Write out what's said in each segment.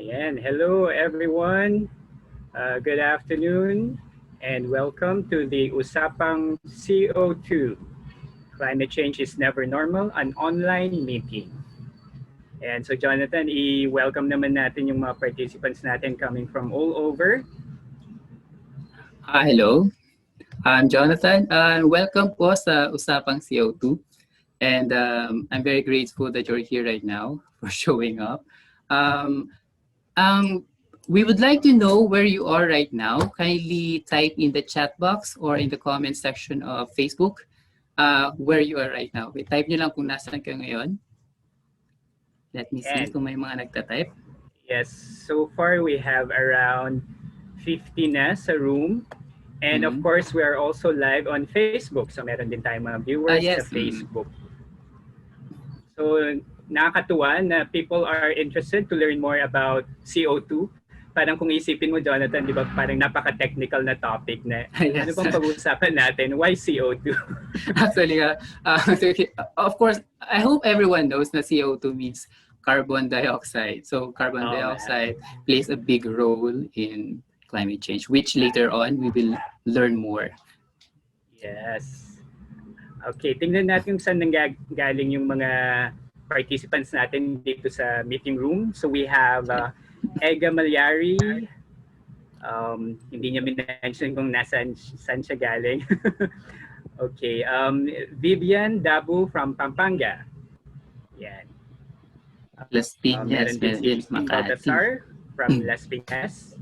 Ayan. Hello, everyone. Good afternoon, and welcome to the Usapang CO2. Climate change is never normal, an online meeting. And so, Jonathan, i-welcome naman natin yung mga participants natin coming from all over. Hello, I'm Jonathan. Welcome po sa Usapang CO2. And I'm very grateful that you're here right now for showing up. Um, we would like to know where you are right now. Kindly type in the chat box or in the comment section of Facebook where you are right now. Type nyo lang kung nasaan kayo ngayon. Let me see kung may mga nagtatype. Yes, so far we have around 50 na sa room. And of course, we are also live on Facebook. So meron din tayong mga viewers sa Facebook. So nakakatuwa na people are interested to learn more about CO2. Parang kung isipin mo, Jonathan, di ba, parang napaka-technical na topic na ano bang pag-uusapan natin? Why CO2? Actually, of course, I hope everyone knows na CO2 means carbon dioxide. So carbon dioxide plays a big role in climate change, which later on we will learn more. Yes. Okay, tingnan natin kung saan nanggaling yung mga participants natin dito sa meeting room. So we have Ega Malyari. Hindi niya minention kung saan siya galing. Okay, Vivian Dabu from Pampanga. Yan. Las Piñas, meron din si Baltasar from Las Piñas.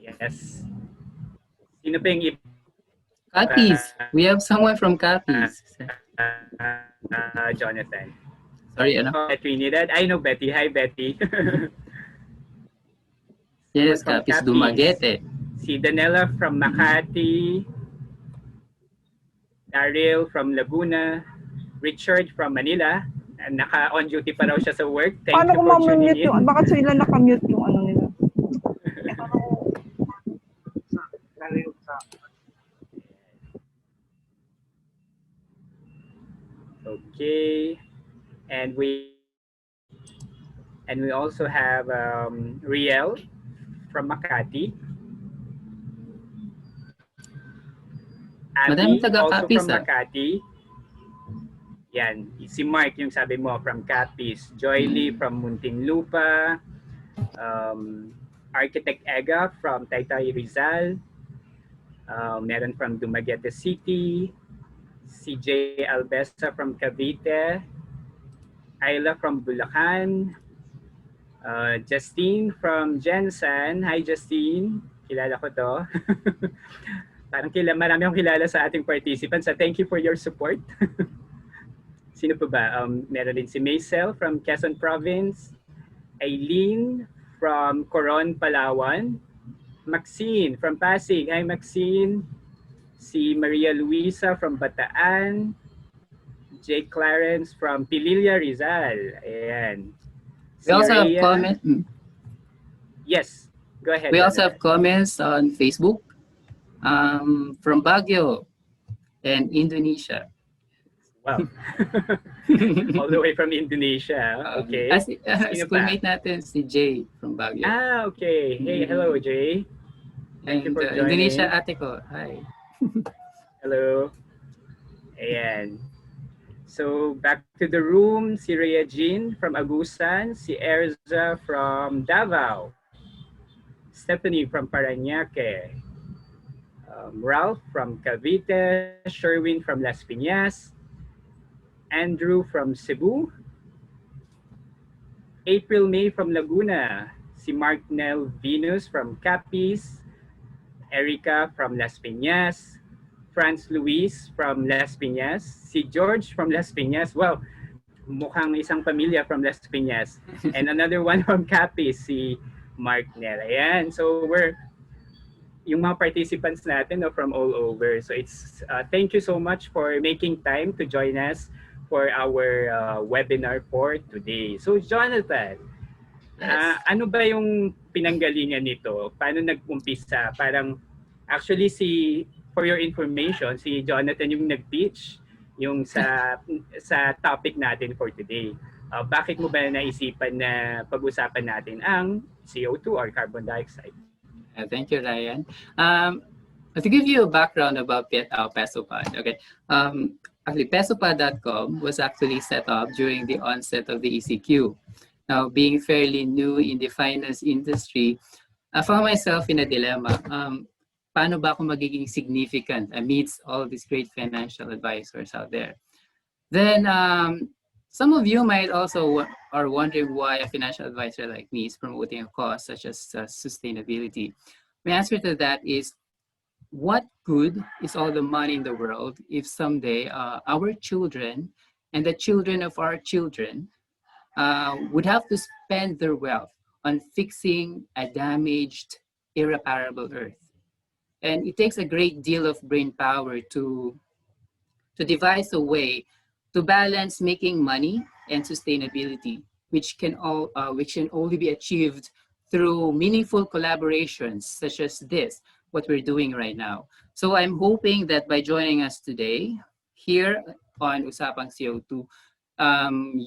Yes. Sino pa yung Capiz. We have someone from Capiz. Jonathan. Sorry, ano? Trinidad. I know Betty. Hi, Betty. Yes, Capiz Dumaguete. Si Danella from Makati. Daryl from Laguna. Richard from Manila. Naka-on duty pa raw siya sa work. Thank you for tuning in. Bakit sila naka-mute yung ano nila? Okay, and we also have Riel from Makati. Madami Abby, taga also Capiz, from Makati. Yan, si Mark yung sabi mo from Capiz. Joy Lee from Muntinlupa. Architect Ega from Taytay Rizal. Meron from Dumaguete City. CJ Albesa from Cavite, Ayla from Bulacan, Justine from Jensen. Hi Justine, kilala ko to. Parang marami akong kilala sa ating participants. So thank you for your support. Sino pa ba? Meron din si Maisel from Quezon Province, Aileen from Coron, Palawan, Maxine from Pasig. Hi Maxine. Si Maria Luisa from Bataan, Jake Clarence from Pililla, Rizal. Ayan. We also have comments. Yes, go ahead. We also have comments on Facebook from Baguio and Indonesia. Wow. All the way from Indonesia. Okay. Schoolmate natin si Jay from Baguio. Okay. Hey, hello Jay. Thank you for joining. Indonesia ate ko. Hi. Hello. Ayan. So back to the room, si Rhea Jean from Agusan, si Erza from Davao, Stephanie from Parañaque, Ralph from Cavite, Sherwin from Las Piñas, Andrew from Cebu, April May from Laguna, si Mark Nel Venus from Capiz, Erica from Las Piñas, Franz Luis from Las Piñas, si George from Las Piñas. Wow, mukhang isang pamilya from Las Piñas. And another one from Capiz, si Mark Nel. Ayan, so yung mga participants natin from all over. So it's thank you so much for making time to join us for our webinar for today. So Jonathan, ano ba yung pinanggalingan nito? Paano nag-umpisa? Parang actually for your information, si Jonathan yung nag-pitch yung sa topic natin for today. Bakit mo ba naisipan na pag-usapan natin ang CO2 or carbon dioxide. Thank you, Ryan. To give you a background about Pesopad, okay. Actually, Pesopad.com was actually set up during the onset of the ECQ. Now, being fairly new in the finance industry, I found myself in a dilemma. Paano ba ako magiging significant amidst all these great financial advisors out there? Then, some of you might also are wondering why a financial advisor like me is promoting a cause such as sustainability. My answer to that is, what good is all the money in the world if someday our children and the children of our children would have to spend their wealth on fixing a damaged, irreparable earth? And it takes a great deal of brain power to devise a way to balance making money and sustainability, which can only be achieved through meaningful collaborations such as this, what we're doing right now. So I'm hoping that by joining us today here on Usapang CO2,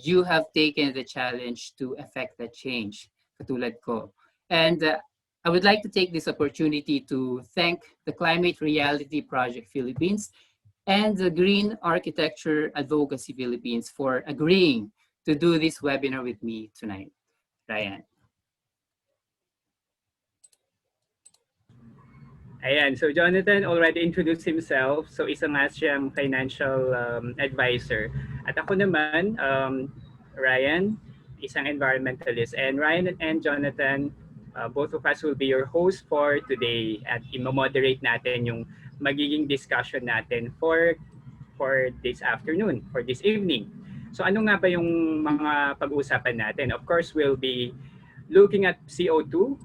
you have taken the challenge to effect that change, katulad ko. And I would like to take this opportunity to thank the Climate Reality Project Philippines and the Green Architecture Advocacy Philippines for agreeing to do this webinar with me tonight. Ryan. Ayan, so Jonathan already introduced himself. So isa nga siyang financial advisor. At ako naman, Ryan, isang environmentalist. And Ryan and Jonathan, both of us will be your host for today at imo-moderate natin yung magiging discussion natin for this afternoon, for this evening. So ano nga ba yung mga pag-uusapan natin? Of course, we'll be looking at CO2,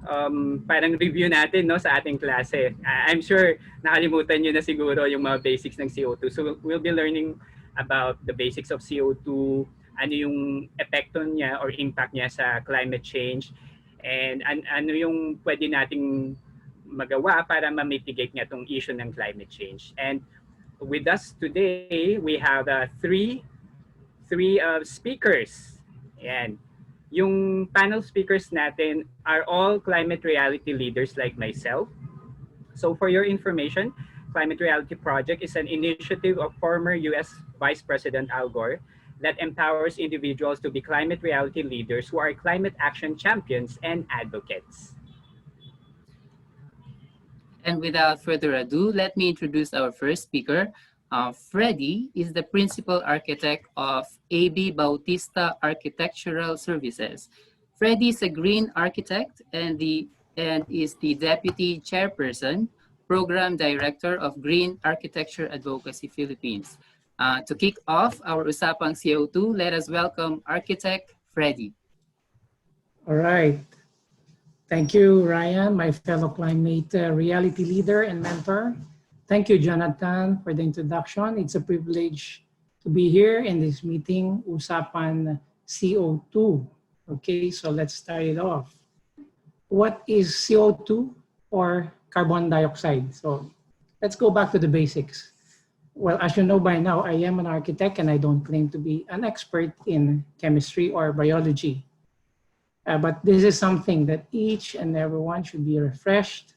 parang review natin no sa ating klase. I'm sure nakalimutan niyo na siguro yung mga basics ng CO2. So we'll be learning about the basics of CO2, ano yung epekto niya or impact niya sa climate change, and ano yung pwede nating magawa para ma-mitigate nga tong issue ng climate change. And with us today, we have three speakers. Ayan. Yung panel speakers natin are all climate reality leaders like myself. So for your information, Climate Reality Project is an initiative of former US Vice President Al Gore that empowers individuals to be climate reality leaders who are climate action champions and advocates. And without further ado, let me introduce our first speaker. Freddie is the principal architect of AB Bautista Architectural Services. Freddie is a green architect and is the deputy chairperson, program director of Green Architecture Advocacy Philippines. To kick off our Usapang CO2, let us welcome architect Freddie. All right. Thank you, Ryan, my fellow climate reality leader and mentor. Thank you, Jonathan, for the introduction. It's a privilege to be here in this meeting, Usapan CO2. Okay, so let's start it off. What is CO2 or carbon dioxide? So let's go back to the basics. Well, as you know by now, I am an architect and I don't claim to be an expert in chemistry or biology. But this is something that each and everyone should be refreshed,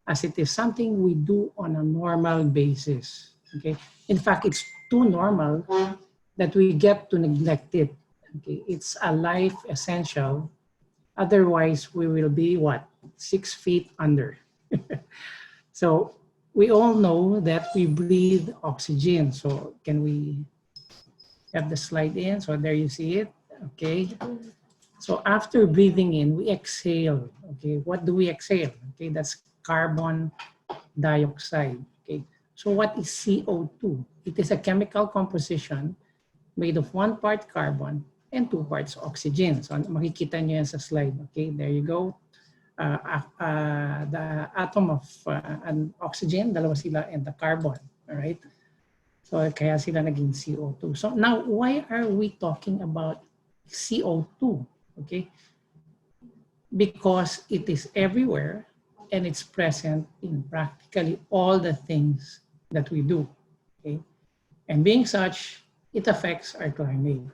as it is something we do on a normal basis. Okay. In fact, it's too normal that we get to neglect it. Okay. It's a life essential. Otherwise, we will be what? 6 feet under. So we all know that we breathe oxygen. So can we have the slide in? So there you see it. Okay. So after breathing in, we exhale. Okay, what do we exhale? Okay, that's carbon dioxide. Okay, so what is CO2? It is a chemical composition made of 1 part carbon and 2 parts oxygen. So makikita nyo yan sa slide. Okay, there you go. The atom of an oxygen, dalawa sila, and the carbon. All right. So kaya sila naging CO2. So now, why are we talking about CO2? Okay, because it is everywhere and it's present in practically all the things that we do. Okay, and being such, it affects our climate.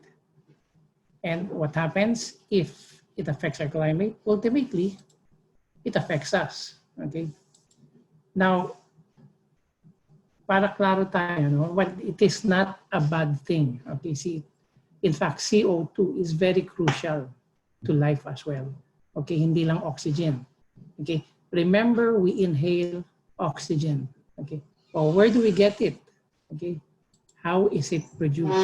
And what happens if it affects our climate. Ultimately, it affects us. Okay. Now, para klaro tayo, no? Well, it is not a bad thing. Okay. See, in fact, CO2 is very crucial to life as well. Okay, hindi lang oxygen. Okay, remember we inhale oxygen. Okay, well, where do we get it? Okay, how is it produced?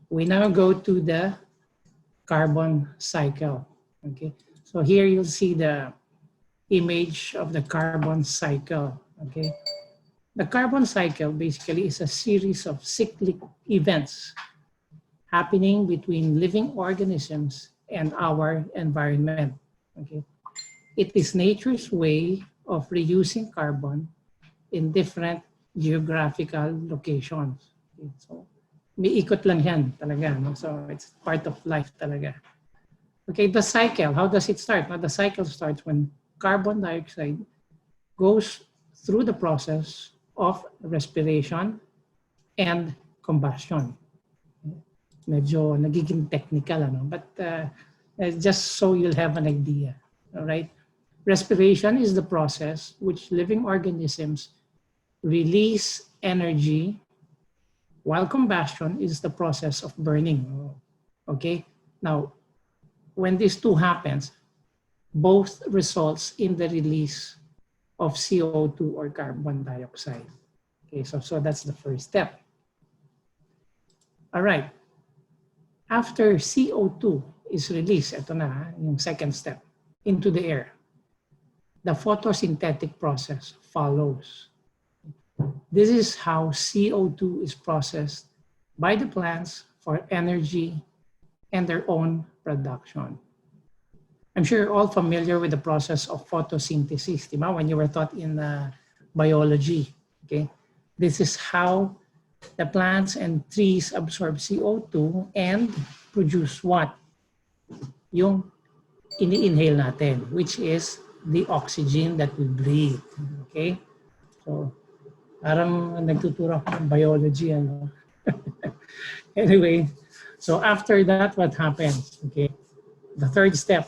We now go to the carbon cycle. Okay, so here you'll see the image of the carbon cycle. Okay, the carbon cycle basically is a series of cyclic events happening between living organisms and our environment. Okay, it is nature's way of reusing carbon in different geographical locations. Okay, so may ikot lang yan talaga. No? So it's part of life talaga. Okay, the cycle, how does it start? Now, the cycle starts when carbon dioxide goes through the process of respiration and combustion. Medyo nagiging technical, ano? But just so you'll have an idea, all right? Respiration is the process which living organisms release energy, while combustion is the process of burning, okay? Now, when these two happens, both results in the release of CO2 or carbon dioxide. Okay, so that's the first step. All right. After CO2 is released, ito na yung second step, into the air, the photosynthetic process follows. This is how CO2 is processed by the plants for energy and their own production. I'm sure you're all familiar with the process of photosynthesis, diba? When you were taught in biology, okay? This is how the plants and trees absorb CO2 and produce what? Yung ini-inhale natin, which is the oxygen that we breathe, okay? So, parang nagtuturo ako ng biology, ano? Anyway, so after that, what happens? Okay, the third step.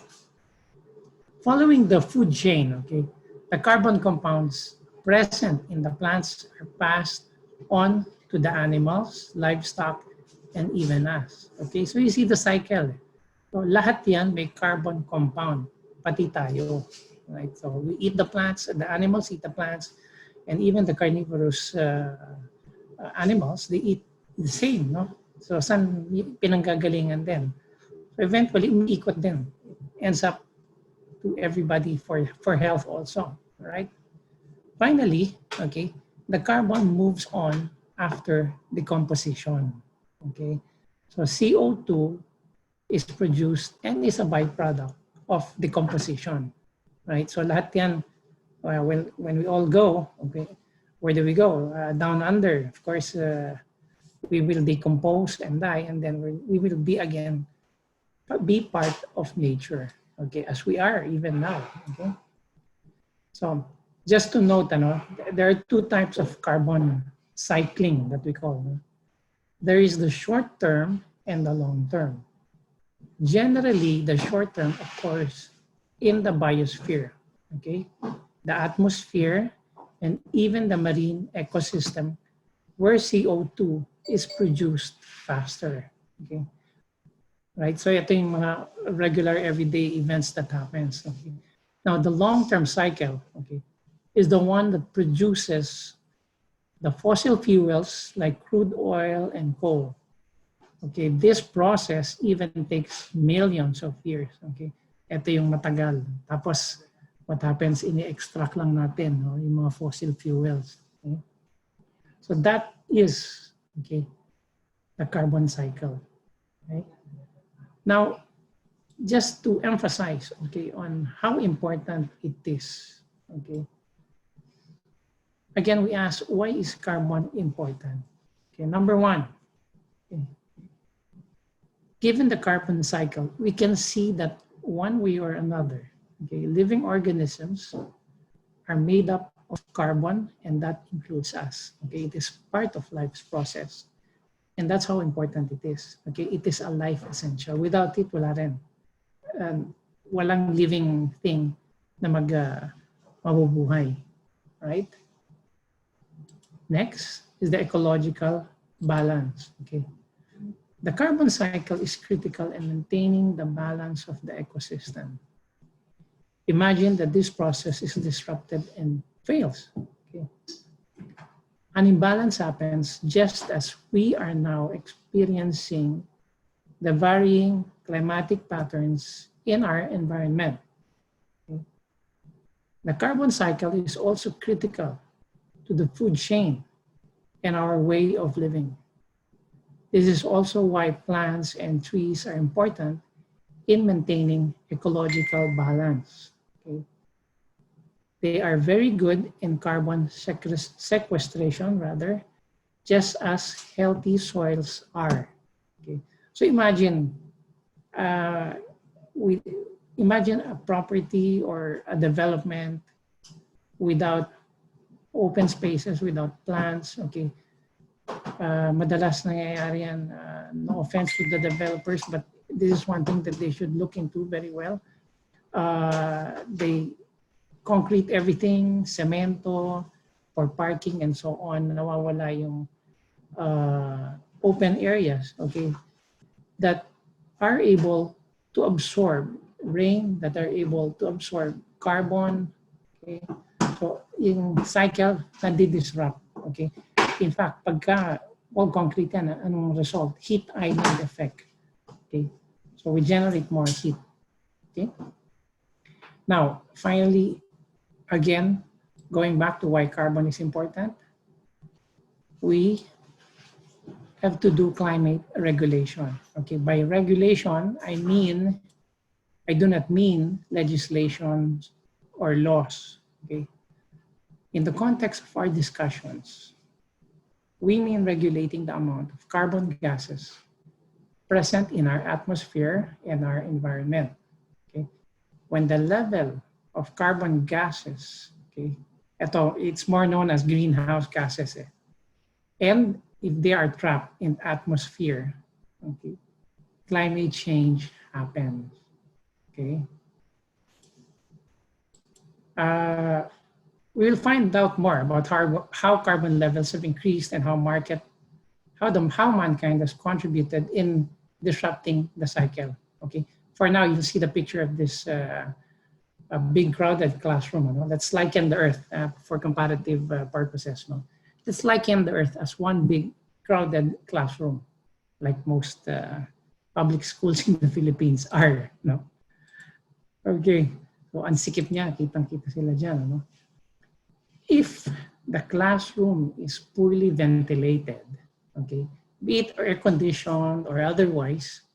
Following the food chain, okay, the carbon compounds present in the plants are passed on to the animals, livestock, and even us. Okay, so you see the cycle. So lahat yan may carbon compound, pati tayo. Right? So we eat the plants, the animals eat the plants, and even the carnivorous animals, they eat the same, no? So saan pinanggagalingan din? So eventually, umiikot din. It ends up to everybody for health also, right? Finally, okay, the carbon moves on after decomposition, okay? So CO2 is produced and is a byproduct of decomposition, right? So lahat yan, well, when we all go, okay, where do we go? Down under, of course, we will decompose and die, and then we will be again, be part of nature, okay, as we are even now, okay? So just to note, there are two types of carbon cycling that we call. There is the short term and the long term. Generally, the short term occurs in the biosphere, okay? The atmosphere and even the marine ecosystem where CO2 is produced faster, okay? Right, so ito yung mga regular everyday events that happens. Okay? Now, the long-term cycle, okay, is the one that produces the fossil fuels like crude oil and coal. Okay, this process even takes millions of years. Okay, ito yung matagal. Tapos, what happens, ini-extract lang natin, no, yung mga fossil fuels. Okay? So that is, okay, the carbon cycle. Okay? Now, just to emphasize, okay, on how important it is, okay. Again, we ask, why is carbon important? Okay, number one, okay, given the carbon cycle, we can see that one way or another, okay, living organisms are made up of carbon, and that includes us. Okay, it is part of life's process. And that's how important it is. Okay, it is a life essential. Without it, wala rin. walang living thing na mabubuhay. Right? Next is the ecological balance. Okay. The carbon cycle is critical in maintaining the balance of the ecosystem. Imagine that this process is disrupted and fails. Okay. An imbalance happens just as we are now experiencing the varying climatic patterns in our environment. Okay. The carbon cycle is also critical to the food chain and our way of living. This is also why plants and trees are important in maintaining ecological balance. Okay. They are very good in carbon sequestration, rather, just as healthy soils are. Okay. So imagine, imagine a property or a development without open spaces, without plants. Okay. Madalas nangyayari yan, no offense to the developers, but this is one thing that they should look into very well. They concrete everything, cemento for parking and so on. Nawawala yung open areas, okay, that are able to absorb rain, that are able to absorb carbon. Okay, so yung cycle nadi-disrupt. Okay, in fact, pagka all concrete yan, anong result? Heat island effect. Okay, so we generate more heat. Okay, now finally, again, going back to why carbon is important, we have to do climate regulation. Okay, by regulation, I do not mean legislation or laws. Okay, in the context of our discussions, we mean regulating the amount of carbon gases present in our atmosphere and our environment. Okay, when the level of carbon gases, okay, it's more known as greenhouse gases. And if they are trapped in atmosphere, okay, climate change happens. Okay. We'll find out more about how carbon levels have increased and how mankind has contributed in disrupting the cycle. Okay. For now, you'll see the picture of this a big crowded classroom. No? Let's liken the Earth for comparative purposes. No? Let's liken the Earth as one big crowded classroom, like most public schools in the Philippines are. No? Okay, so ang sikip niya, kitang-kita sila dyan. No? If the classroom is poorly ventilated, okay, be it air-conditioned or otherwise,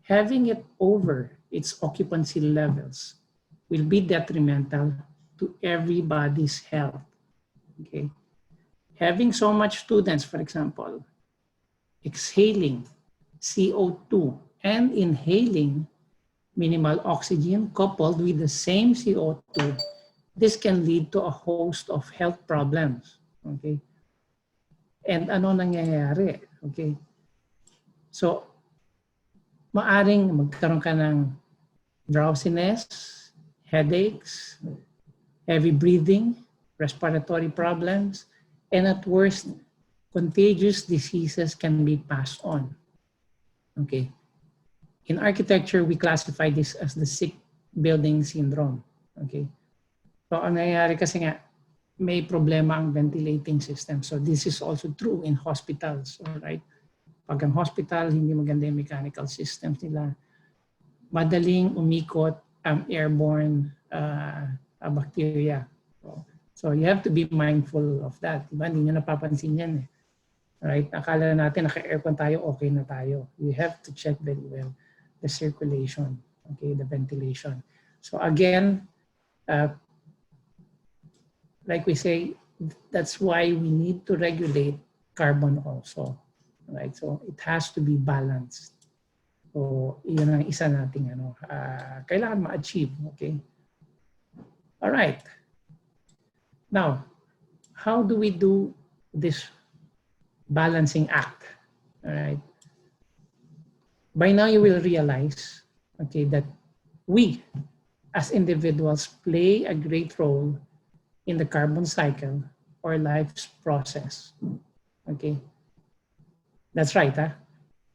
having it over its occupancy levels will be detrimental to everybody's health. Okay. Having so much students, for example, exhaling CO2 and inhaling minimal oxygen coupled with the same CO2, this can lead to a host of health problems. Okay. And ano nangyayari? Okay. So, maaring magkaroon ka ng drowsiness, headaches, heavy breathing, respiratory problems, and at worst, contagious diseases can be passed on. Okay. In architecture, we classify this as the sick building syndrome. Okay. So, ang nangyayari kasi nga, may problema ang ventilating system. So, this is also true in hospitals. Right? Pag ang hospital, hindi maganda yung mechanical systems nila, madaling umikot ang airborne bacteria. So you have to be mindful of that. Diba? Hindi nyo napapansin yan. Eh. Right? Akala natin naka-aircon tayo, okay na tayo. You have to check very well the circulation, okay, the ventilation. So again, like we say, that's why we need to regulate carbon also. Right? So it has to be balanced. So, yun ang isa nating kailangan ma-achieve. Okay? All right. Now, how do we do this balancing act? All right. By now, you will realize, okay, that we as individuals play a great role in the carbon cycle or life's process. Okay, that's right, huh?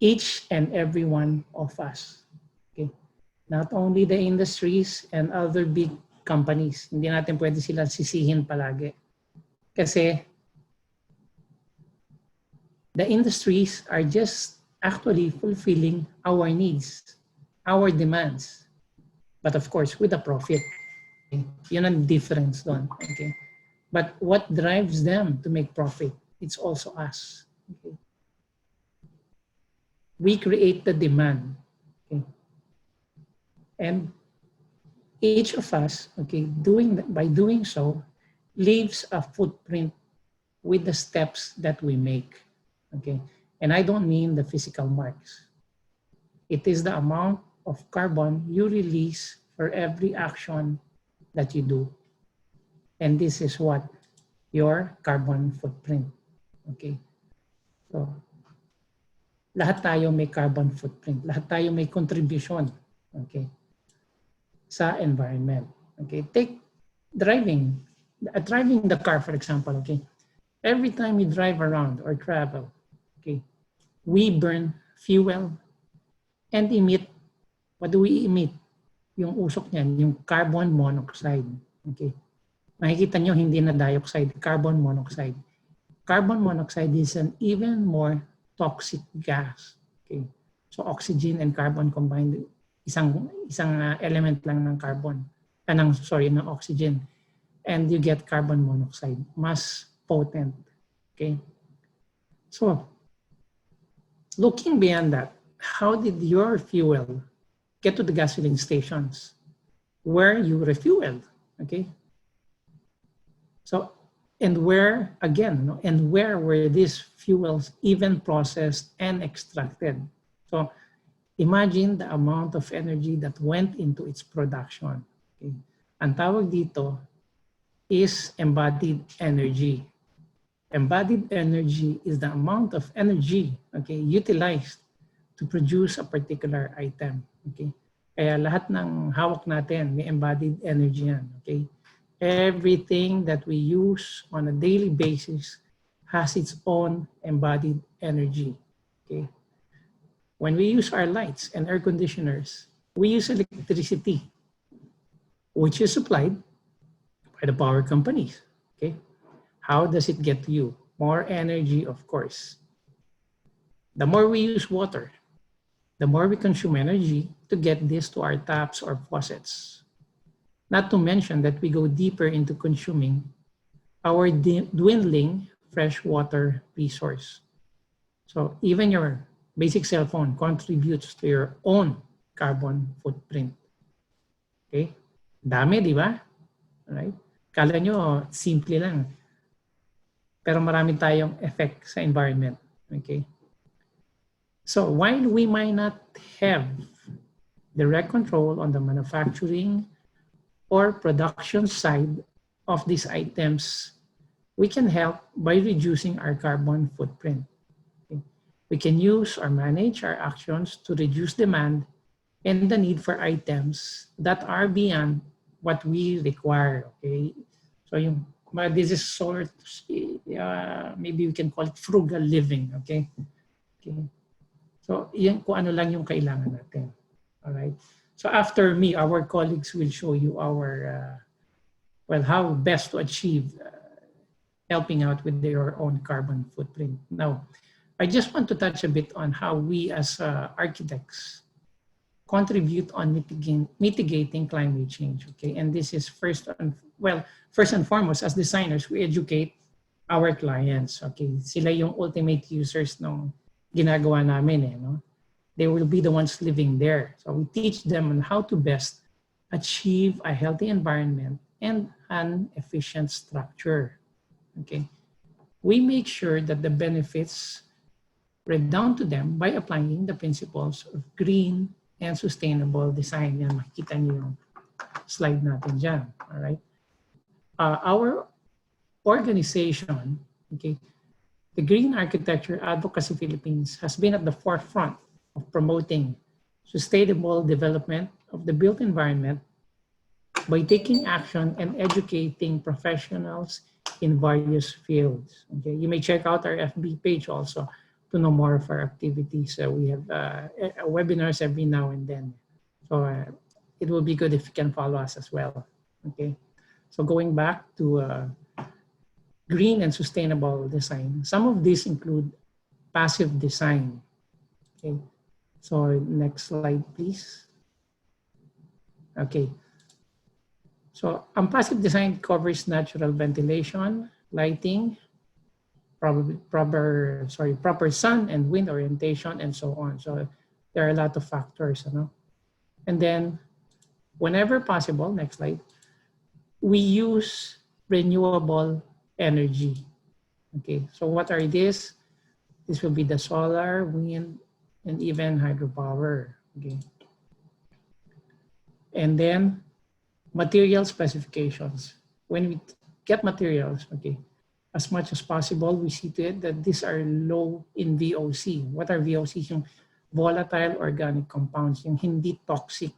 Each and every one of us. Okay, not only the industries and other big companies. Hindi natin pwede sila sisihin palagi. Kasi the industries are just actually fulfilling our needs, our demands. But of course, with a profit. Okay? Yun ang difference doon. Okay? But what drives them to make profit? It's also us. Okay? We create the demand. Okay? And each of us, okay, by doing so, leaves a footprint with the steps that we make. Okay? And I don't mean the physical marks. It is the amount of carbon you release for every action that you do. And this is what your carbon footprint. Okay? So, lahat tayo may carbon footprint. Lahat tayo may contribution. Okay? Sa environment. Okay? Take driving. Driving the car, for example. Okay? Every time we drive around or travel, okay, we burn fuel and emit. What do we emit? Yung usok niyan, yung carbon monoxide. Okay? Makikita nyo, hindi na dioxide, carbon monoxide. Carbon monoxide is an even more toxic gas. Okay? So oxygen and carbon combined, isang element lang ng carbon, ng oxygen. And you get carbon monoxide, mas potent. Okay? So, looking beyond that, how did your fuel get to the gasoline stations where you refueled? Okay? So, and where, again, and where were these fuels even processed and extracted? So, imagine the amount of energy that went into its production. Okay? Ang tawag dito is embodied energy. Embodied energy is the amount of energy, okay, utilized to produce a particular item. Okay? Kaya lahat ng hawak natin may embodied energy yan. Okay? Everything that we use on a daily basis has its own embodied energy. Okay? When we use our lights and air conditioners, we use electricity, which is supplied by the power companies. Okay? How does it get to you? More energy, of course. The more we use water, the more we consume energy to get this to our taps or faucets. Not to mention that we go deeper into consuming our dwindling freshwater resource. So even your basic cell phone contributes to your own carbon footprint. Okay? Dami, di ba? Alright? Kala nyo, simple lang. Pero marami tayong effect sa environment. Okay? So while we might not have direct control on the manufacturing or production side of these items, we can help by reducing our carbon footprint. Okay? We can use or manage our actions to reduce demand and the need for items that are beyond what we require. Okay? So this is sort, maybe we can call it frugal living. Okay? Okay. So yan kung ano lang yung kailangan natin. All right. So after me, our colleagues will show you our, how best to achieve helping out with their own carbon footprint. Now, I just want to touch a bit on how we as architects contribute on mitigating climate change. Okay, and this is first and foremost, as designers, we educate our clients. Okay, sila yung ultimate users ng ginagawa namin, no? They will be the ones living there. So we teach them on how to best achieve a healthy environment and an efficient structure. Okay, we make sure that the benefits redound to them by applying the principles of green and sustainable design. Yan, makikita niyo yung slide natin dyan. All right. Our organization, okay, the Green Architecture Advocacy Philippines has been at the forefront of promoting sustainable development of the built environment by taking action and educating professionals in various fields. Okay, you may check out our FB page also to know more of our activities. We have webinars every now and then. So it will be good if you can follow us as well. Okay, so going back to green and sustainable design, some of these include passive design. Okay, so next slide, please. Okay, so passive design covers natural ventilation, lighting, proper sun and wind orientation, and so on. So there are a lot of factors, you know. And then whenever possible, next slide, we use renewable energy. Okay, so what are these? This will be the solar, wind, and even hydropower. Okay. And then material specifications. When we get materials, okay, as much as possible, we see to it that these are low in VOC. What are VOC? Yung volatile organic compounds, yung hindi toxic.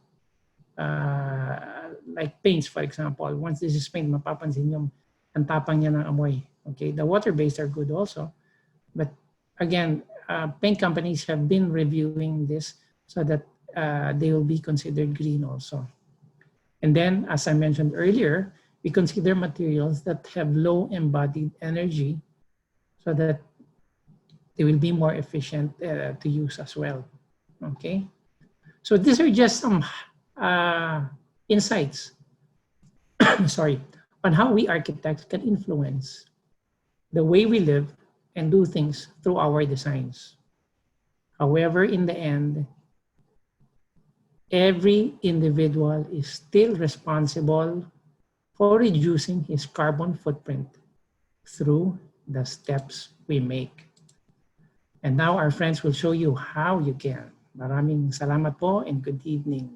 Like paints, for example. Once this is paint, mapapansin yung ang tapang niya ng amoy. Okay, the water-based are good also. But again, paint companies have been reviewing this so that they will be considered green also. And then, as I mentioned earlier, we consider materials that have low embodied energy so that they will be more efficient to use as well. Okay, so these are just some insights, sorry, on how we architects can influence the way we live and do things through our designs. However, in the end, every individual is still responsible for reducing his carbon footprint through the steps we make. And now our friends will show you how you can. Maraming salamat po and good evening.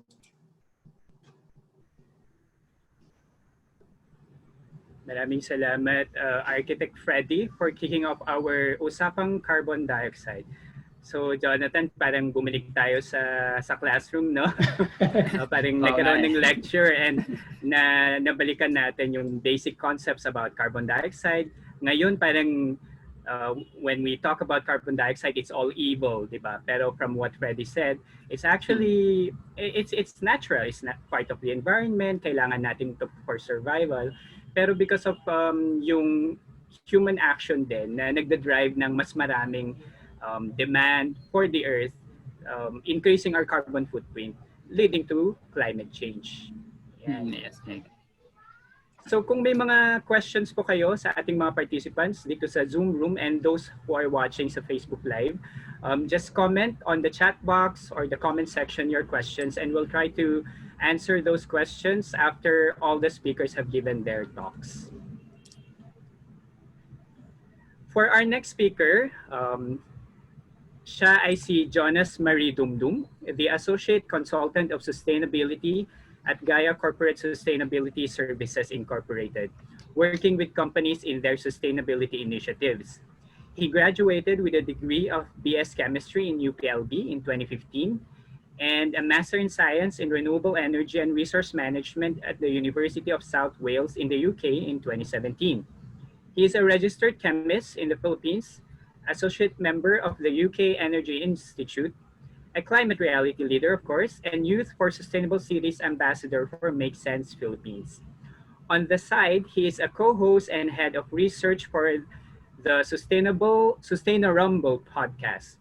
Maraming salamat, Architect Freddy, for kicking off our Usapang Carbon Dioxide. So, Jonathan, parang bumalik tayo sa classroom, no? Parang nagkaroon ng lecture and nabalikan natin yung basic concepts about carbon dioxide. Ngayon, parang when we talk about carbon dioxide, it's all evil, di ba? Pero from what Freddy said, it's actually, it's natural. It's not part of the environment. Kailangan natin to for survival. Pero because of yung human action din na nagda-drive ng mas maraming demand for the earth, increasing our carbon footprint, leading to climate change. Yan. Yes. So kung may mga questions po kayo sa ating mga participants dito sa Zoom room and those who are watching sa Facebook Live, just comment on the chat box or the comment section your questions and we'll try to answer those questions after all the speakers have given their talks. For our next speaker, siya ay si Jonas Marie Dumdum, the Associate Consultant of Sustainability at Gaia Corporate Sustainability Services Incorporated, working with companies in their sustainability initiatives. He graduated with a degree of BS Chemistry in UPLB in 2015 and a Master in Science in Renewable Energy and Resource Management at the University of South Wales in the UK in 2017. He is a registered chemist in the Philippines, associate member of the UK Energy Institute, a climate reality leader, of course, and Youth for Sustainable Cities ambassador for Make Sense Philippines. On the side, he is a co-host and head of research for the Sustainarumble podcast,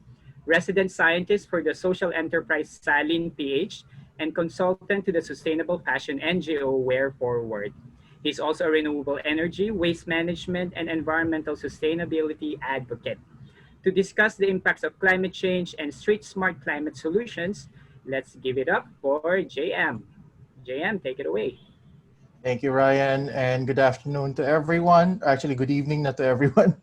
resident scientist for the social enterprise Salin PH, and consultant to the sustainable fashion NGO Wear Forward. He's also a renewable energy, waste management, and environmental sustainability advocate. To discuss the impacts of climate change and street smart climate solutions, let's give it up for JM. JM, take it away. Thank you, Ryan, and good afternoon to everyone. Actually, good evening, not to everyone.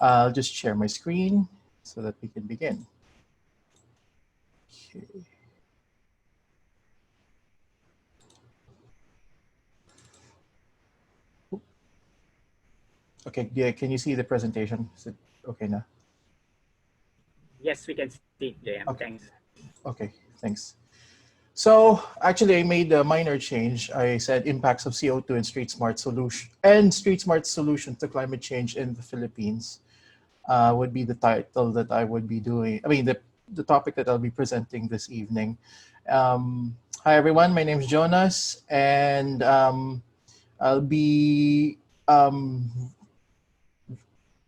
I'll just share my screen so that we can begin. Okay. Okay, yeah, can you see the presentation? Is it okay now? Yes, we can see JM. Okay. Thanks. Okay, thanks. So actually, I made a minor change. I said impacts of CO2 and street smart solutions to climate change in the Philippines would be the title that I would be doing. I mean, the topic that I'll be presenting this evening. Hi everyone, my name is Jonas, and I'll be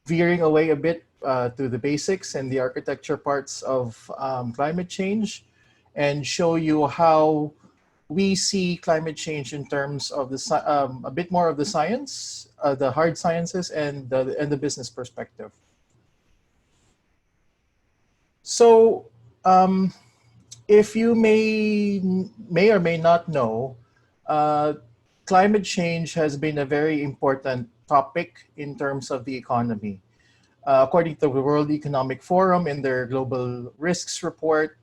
veering away a bit to the basics and the architecture parts of climate change, and show you how we see climate change in terms of a bit more of the science, the hard sciences, and the business perspective. So, if you may or may not know, uh, climate change has been a very important topic in terms of the economy. According to the World Economic Forum in their Global Risks Report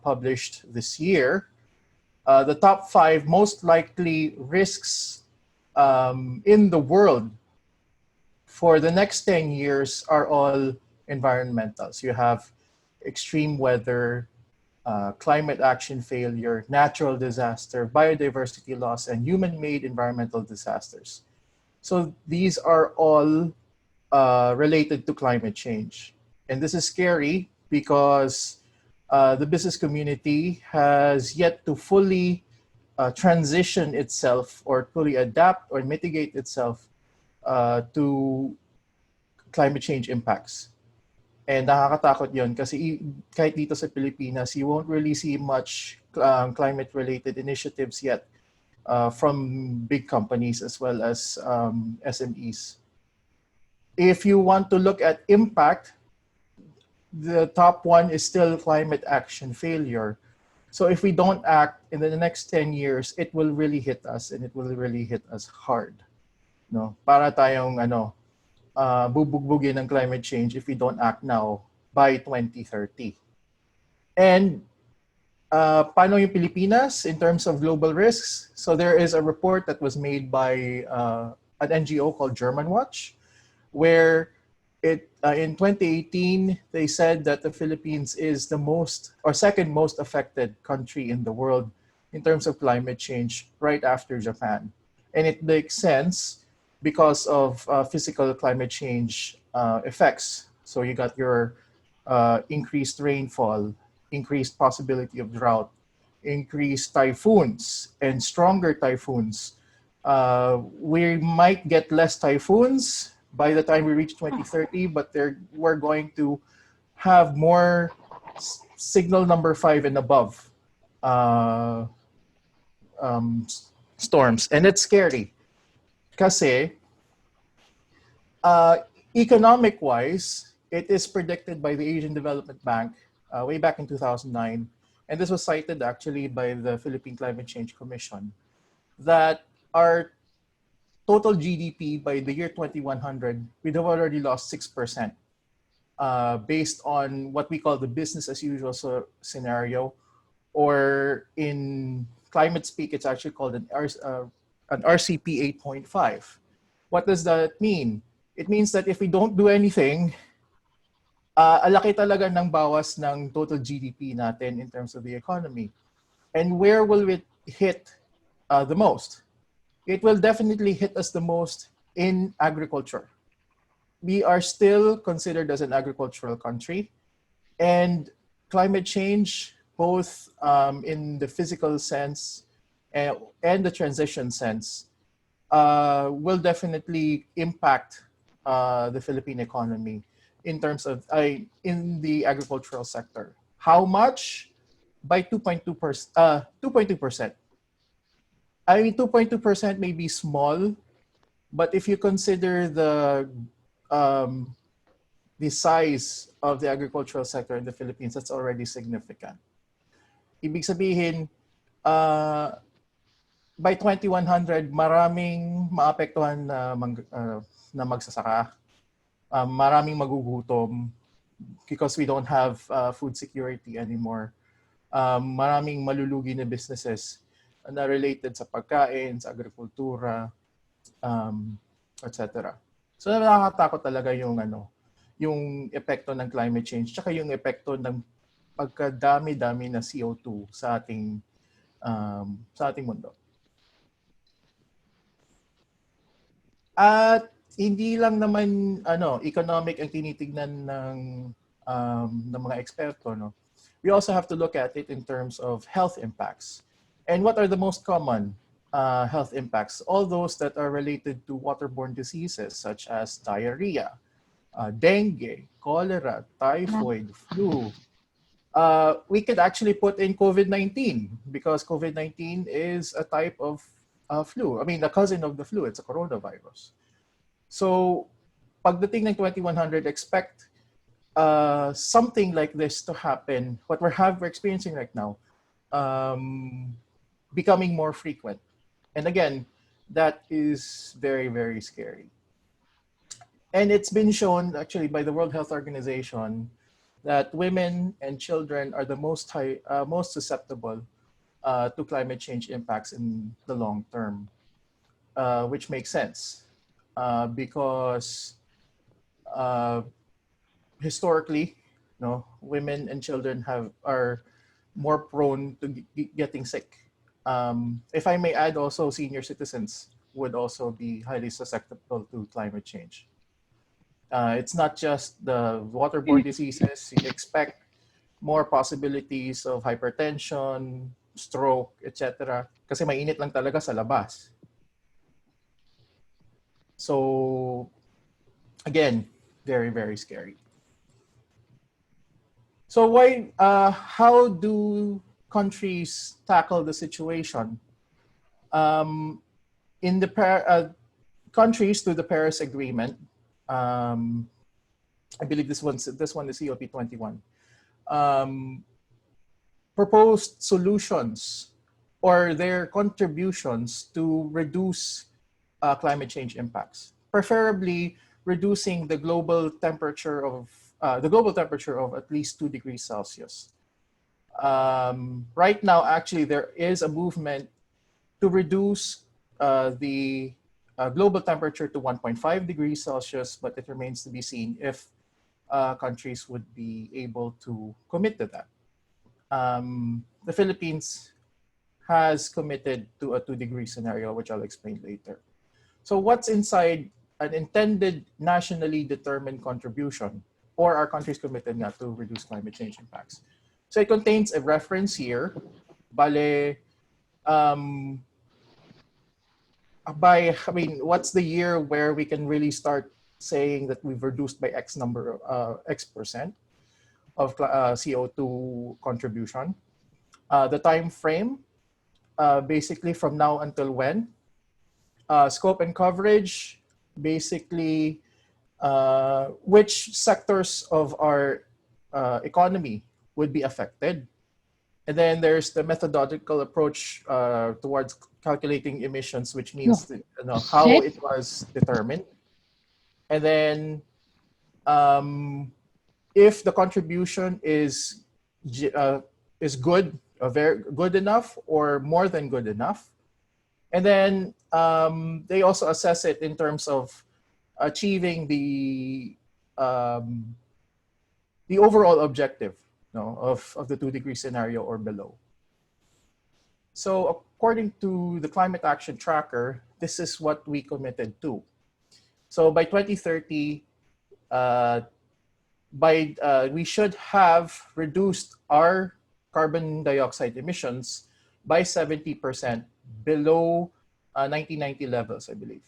published this year, the top 5 most likely risks in the world for the next 10 years are all environmental. So you have extreme weather, climate action failure, natural disaster, biodiversity loss, and human-made environmental disasters. So these are all related to climate change. And this is scary because the business community has yet to fully transition itself or fully adapt or mitigate itself to climate change impacts. And nakakatakot yun kasi kahit dito sa Pilipinas, you won't really see much climate-related initiatives yet from big companies as well as SMEs. If you want to look at impact, the top one is still climate action failure. So if we don't act in the next 10 years, it will really hit us, and it will really hit us hard. No? Para tayong bubugbugin ng climate change if we don't act now by 2030. And paano yung Pilipinas in terms of global risks? So there is a report that was made by an NGO called German Watch, where in 2018 they said that the Philippines is the most or second most affected country in the world in terms of climate change, right after Japan. And it makes sense because of physical climate change effects. So you got your increased rainfall, increased possibility of drought, increased typhoons, and stronger typhoons. We might get less typhoons by the time we reach 2030, but we're going to have more signal number 5 and above storms. And it's scary kasi economic-wise, it is predicted by the Asian Development Bank way back in 2009, and this was cited actually by the Philippine Climate Change Commission, that our total GDP by the year 2100, we'd have already lost 6% based on what we call the business as usual scenario, or in climate speak, it's actually called an RCP 8.5. What does that mean? It means that if we don't do anything, alaki talaga ng bawas ng total GDP natin in terms of the economy. And where will it hit the most? It will definitely hit us the most in agriculture. We are still considered as an agricultural country, and climate change, both in the physical sense and the transition sense, will definitely impact the Philippine economy in terms of in the agricultural sector. How much? By 2.2%. 2.2%. I mean, 2.2% may be small, but if you consider the size of the agricultural sector in the Philippines, that's already significant. Ibig sabihin, by 2100, maraming maapektuhan na magsasaka. Maraming magugutom because we don't have food security anymore. Maraming malulugi na businesses na related sa pagkain, sa agrikultura, etc. So nakakatakot talaga yung epekto ng climate change, tsaka yung epekto ng pagkadami-dami na CO2 sa ating sa ating mundo. At hindi lang naman economic ang tinitignan ng mga eksperto, no. We also have to look at it in terms of health impacts. And what are the most common health impacts? All those that are related to waterborne diseases such as diarrhea, dengue, cholera, typhoid, flu. We could actually put in COVID-19 because COVID-19 is a type of flu. I mean, the cousin of the flu, it's a coronavirus. So, pagdating ng 2100, expect something like this to happen, what we're experiencing right now, becoming more frequent. And again, that is very, very scary. And it's been shown actually by the World Health Organization that women and children are the most susceptible to climate change impacts in the long term, which makes sense because historically, women and children are more prone to getting sick. If I may add, also senior citizens would also be highly susceptible to climate change. It's not just the waterborne diseases. You expect more possibilities of hypertension, stroke, etc. Kasi mainit lang talaga sa labas. So, again, very, very scary. So how do countries tackle the situation? In the countries through the Paris Agreement, I believe this one is COP21, proposed solutions or their contributions to reduce climate change impacts, preferably reducing the global temperature of at least 2 degrees Celsius. Right now, actually, there is a movement to reduce the global temperature to 1.5 degrees Celsius, but it remains to be seen if countries would be able to commit to that. The Philippines has committed to a 2-degree scenario, which I'll explain later. So what's inside an intended nationally determined contribution, or are countries committed not to reduce climate change impacts? So it contains a reference here, what's the year where we can really start saying that we've reduced by X percent of CO2 contribution? The time frame, basically from now until when? Scope and coverage, basically which sectors of our economy would be affected. And then there's the methodological approach towards calculating emissions, which means how it was determined. And then if the contribution is good, very good enough, or more than good enough. And then they also assess it in terms of achieving the overall objective of the 2-degree scenario or below. So according to the Climate Action Tracker, this is what we committed to. So by 2030, we should have reduced our carbon dioxide emissions by 70% below 1990 levels, I believe.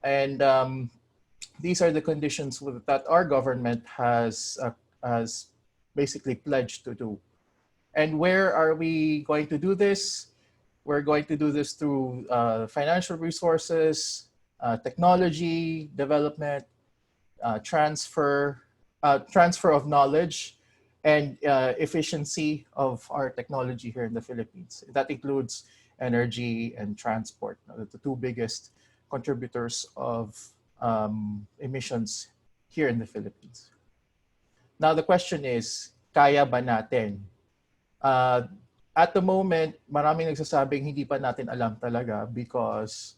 And these are the conditions that our government has basically pledged to do. And where are we going to do this? We're going to do this through financial resources, technology development, transfer of knowledge, and efficiency of our technology here in the Philippines. That includes energy and transport, the two biggest contributors of emissions here in the Philippines. Now the question is, kaya ba natin? At the moment, maraming nagsasabing hindi pa natin alam talaga because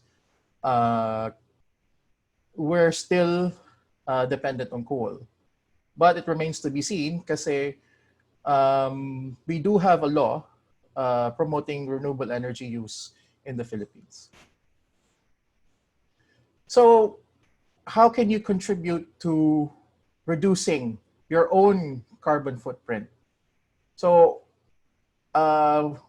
we're still dependent on coal. But it remains to be seen kasi we do have a law promoting renewable energy use in the Philippines. So, how can you contribute to reducing your own carbon footprint? So,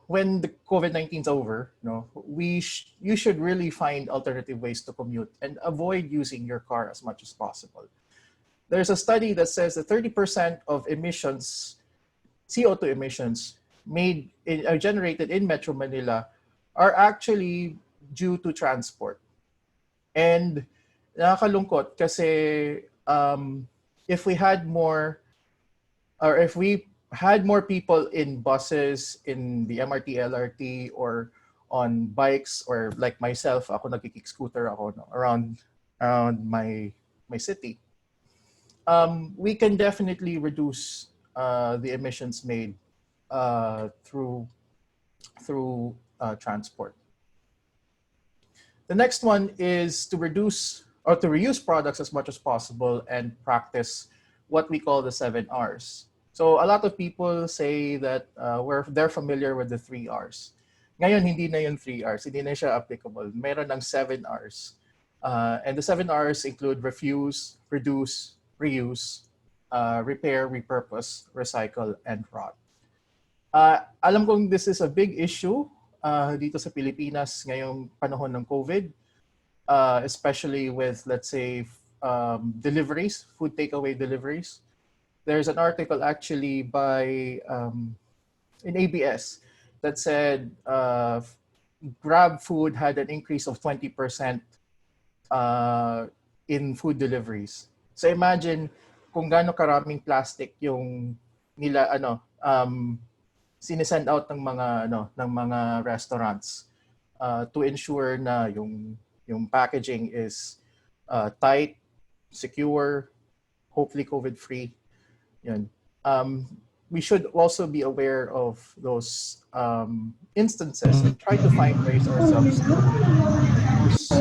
when the COVID-19 is over, you should really find alternative ways to commute and avoid using your car as much as possible. There's a study that says that 30% of emissions, CO2 emissions, generated in Metro Manila are actually due to transport. And nakakalungkot kasi if we had more, or if we had more people in buses, in the MRT, LRT, or on bikes, or like myself, ako nagkikik-scooter ako around my city, we can definitely reduce the emissions made through transport. The next one is to reduce or to reuse products as much as possible and practice what we call the 7 Rs. So a lot of people say that they're familiar with the 3 Rs. Ngayon, hindi na yung 3 Rs, hindi na siya applicable. Meron ng 7 Rs. And the 7 Rs include refuse, reduce, reuse, repair, repurpose, recycle, and rot. Alam kong this is a big issue dito sa Pilipinas ngayong panahon ng COVID, especially with, let's say, deliveries, food takeaway deliveries. There's an article actually by in ABS that said Grab Food had an increase of 20% in food deliveries. So imagine kung gaano karaming plastic yung nila sinesend out ng mga restaurants to ensure na yung packaging is tight, secure, hopefully COVID-free. Yun. We should also be aware of those instances and try to find ways ourselves to reduce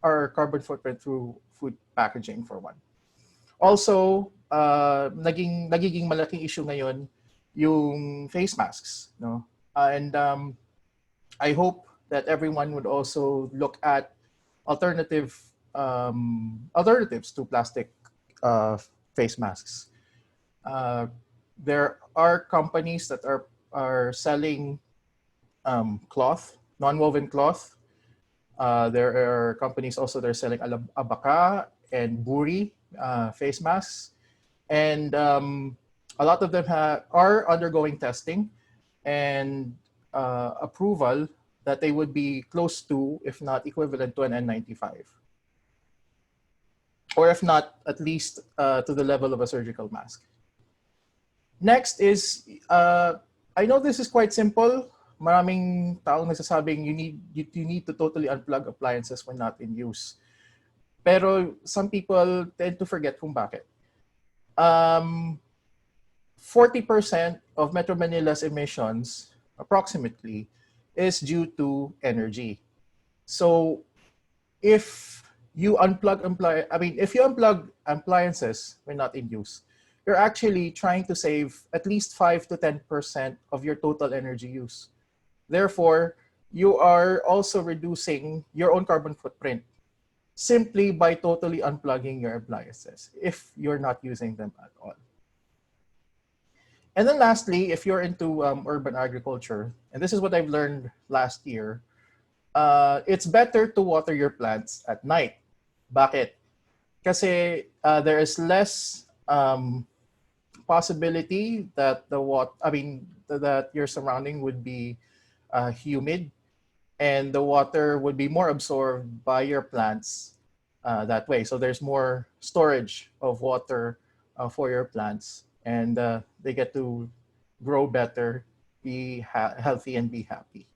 our carbon footprint through food packaging, for one. Also, nagiging malaking issue ngayon yung face masks, no? And I hope that everyone would also look at alternatives to plastic face masks. There are companies that are selling cloth, non-woven cloth. There are companies also that are selling abaka and buri face masks, and a lot of them are undergoing testing and approval that they would be close to, if not equivalent to, an N95. Or if not, at least to the level of a surgical mask. Next is, I know this is quite simple. Maraming taong nagsasabing you need to totally unplug appliances when not in use. Pero some people tend to forget kung bakit. 40% of Metro Manila's emissions, approximately, is due to energy. So if you unplug appliances when not in use, you're actually trying to save at least 5 to 10% of your total energy use. Therefore, you are also reducing your own carbon footprint simply by totally unplugging your appliances if you're not using them at all. And then lastly, if you're into urban agriculture, and this is what I've learned last year, it's better to water your plants at night. Bakit? Kasi there is less possibility that that your surrounding would be humid, and the water would be more absorbed by your plants that way. So there's more storage of water for your plants, and they get to grow better, be healthy, and be happy.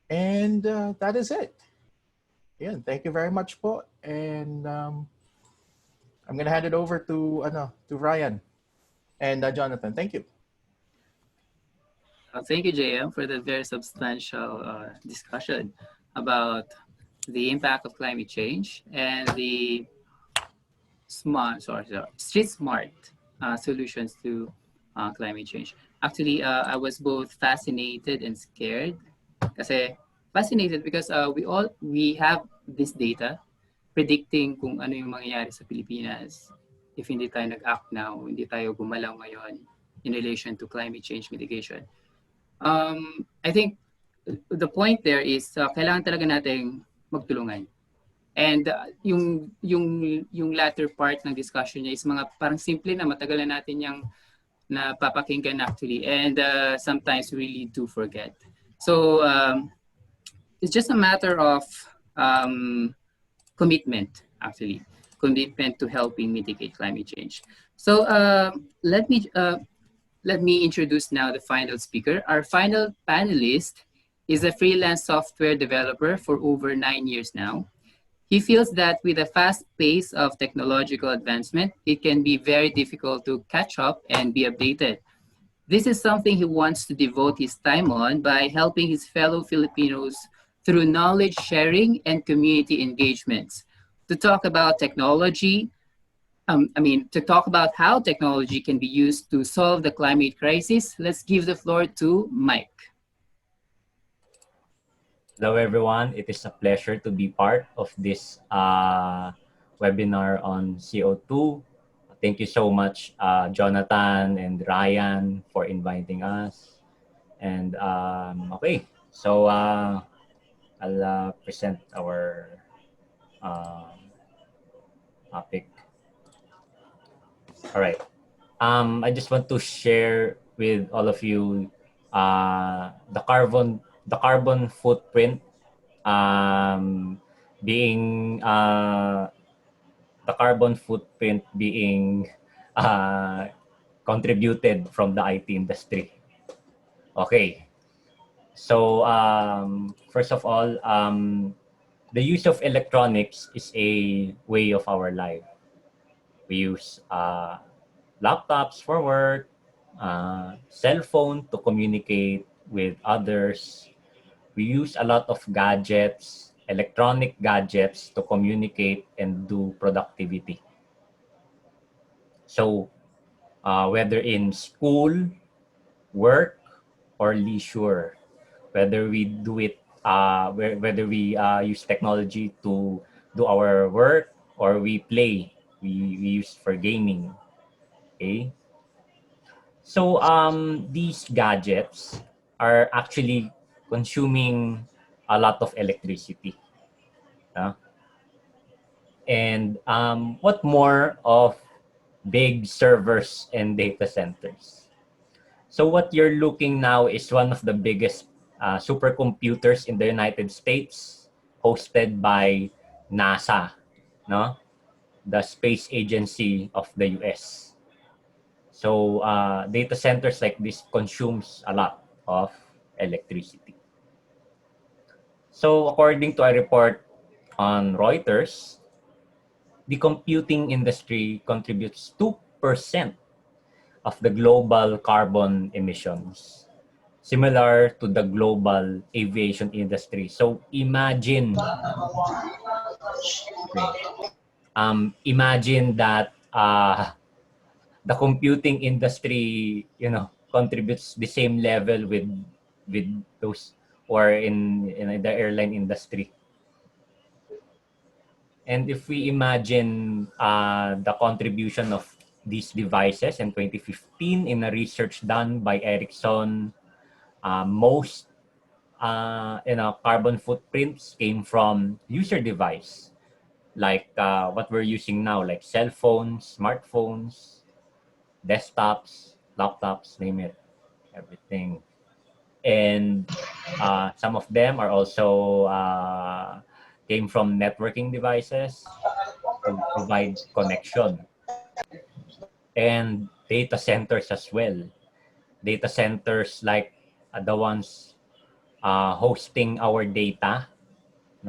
And that is it. Yeah, thank you very much po. And I'm gonna hand it over to Ryan and Jonathan. Thank you. Thank you, JM, for the very substantial discussion about the impact of climate change and the street smart solutions to climate change. Actually, I was both fascinated and scared. Kasi fascinated because we have this data predicting kung ano yung mangyayari sa Pilipinas if hindi tayo nag-act now, hindi tayo gumalaw ngayon in relation to climate change mitigation. I think the point there is kailangan talaga nating magtulungan. And yung latter part ng discussion niya is mga parang simple na matagal na natin yung napapakinggan actually, and sometimes we really do forget. So it's just a matter of commitment, actually, commitment to helping mitigate climate change. So let me introduce now the final speaker. Our final panelist is a freelance software developer for over 9 years now. He feels that with the fast pace of technological advancement, it can be very difficult to catch up and be updated. This is something he wants to devote his time on by helping his fellow Filipinos through knowledge sharing and community engagements. To talk about technology, to talk about how technology can be used to solve the climate crisis, let's give the floor to Mike. Hello, everyone. It is a pleasure to be part of this webinar on CO2. Thank you so much, Jonathan and Ryan, for inviting us. And okay, so I'll present our topic. All right. I just want to share with all of you the carbon footprint being the carbon footprint being contributed from the IT industry. Okay, so first of all, the use of electronics is a way of our life. We use laptops for work, cell phone to communicate with others. We use a lot of gadgets, electronic gadgets to communicate and do productivity. So whether in school, work, or leisure, whether we do it, whether we use technology to do our work or we play, we use for gaming. Okay. So these gadgets are actually consuming a lot of electricity. And what more of big servers and data centers? So what you're looking now is one of the biggest supercomputers in the United States, hosted by NASA, no? The space agency of the US. So data centers like this consumes a lot of electricity. So according to a report on Reuters, the computing industry contributes 2% of the global carbon emissions, similar to the global aviation industry. So imagine, okay, imagine that the computing industry, contributes the same level with those or in the airline industry. And if we imagine the contribution of these devices in 2015 in a research done by Ericsson, most carbon footprints came from user device, like what we're using now, like cell phones, smartphones, desktops, laptops, name it, everything. And some of them are also came from networking devices to provide connection, and data centers as well. Data centers like the ones hosting our data,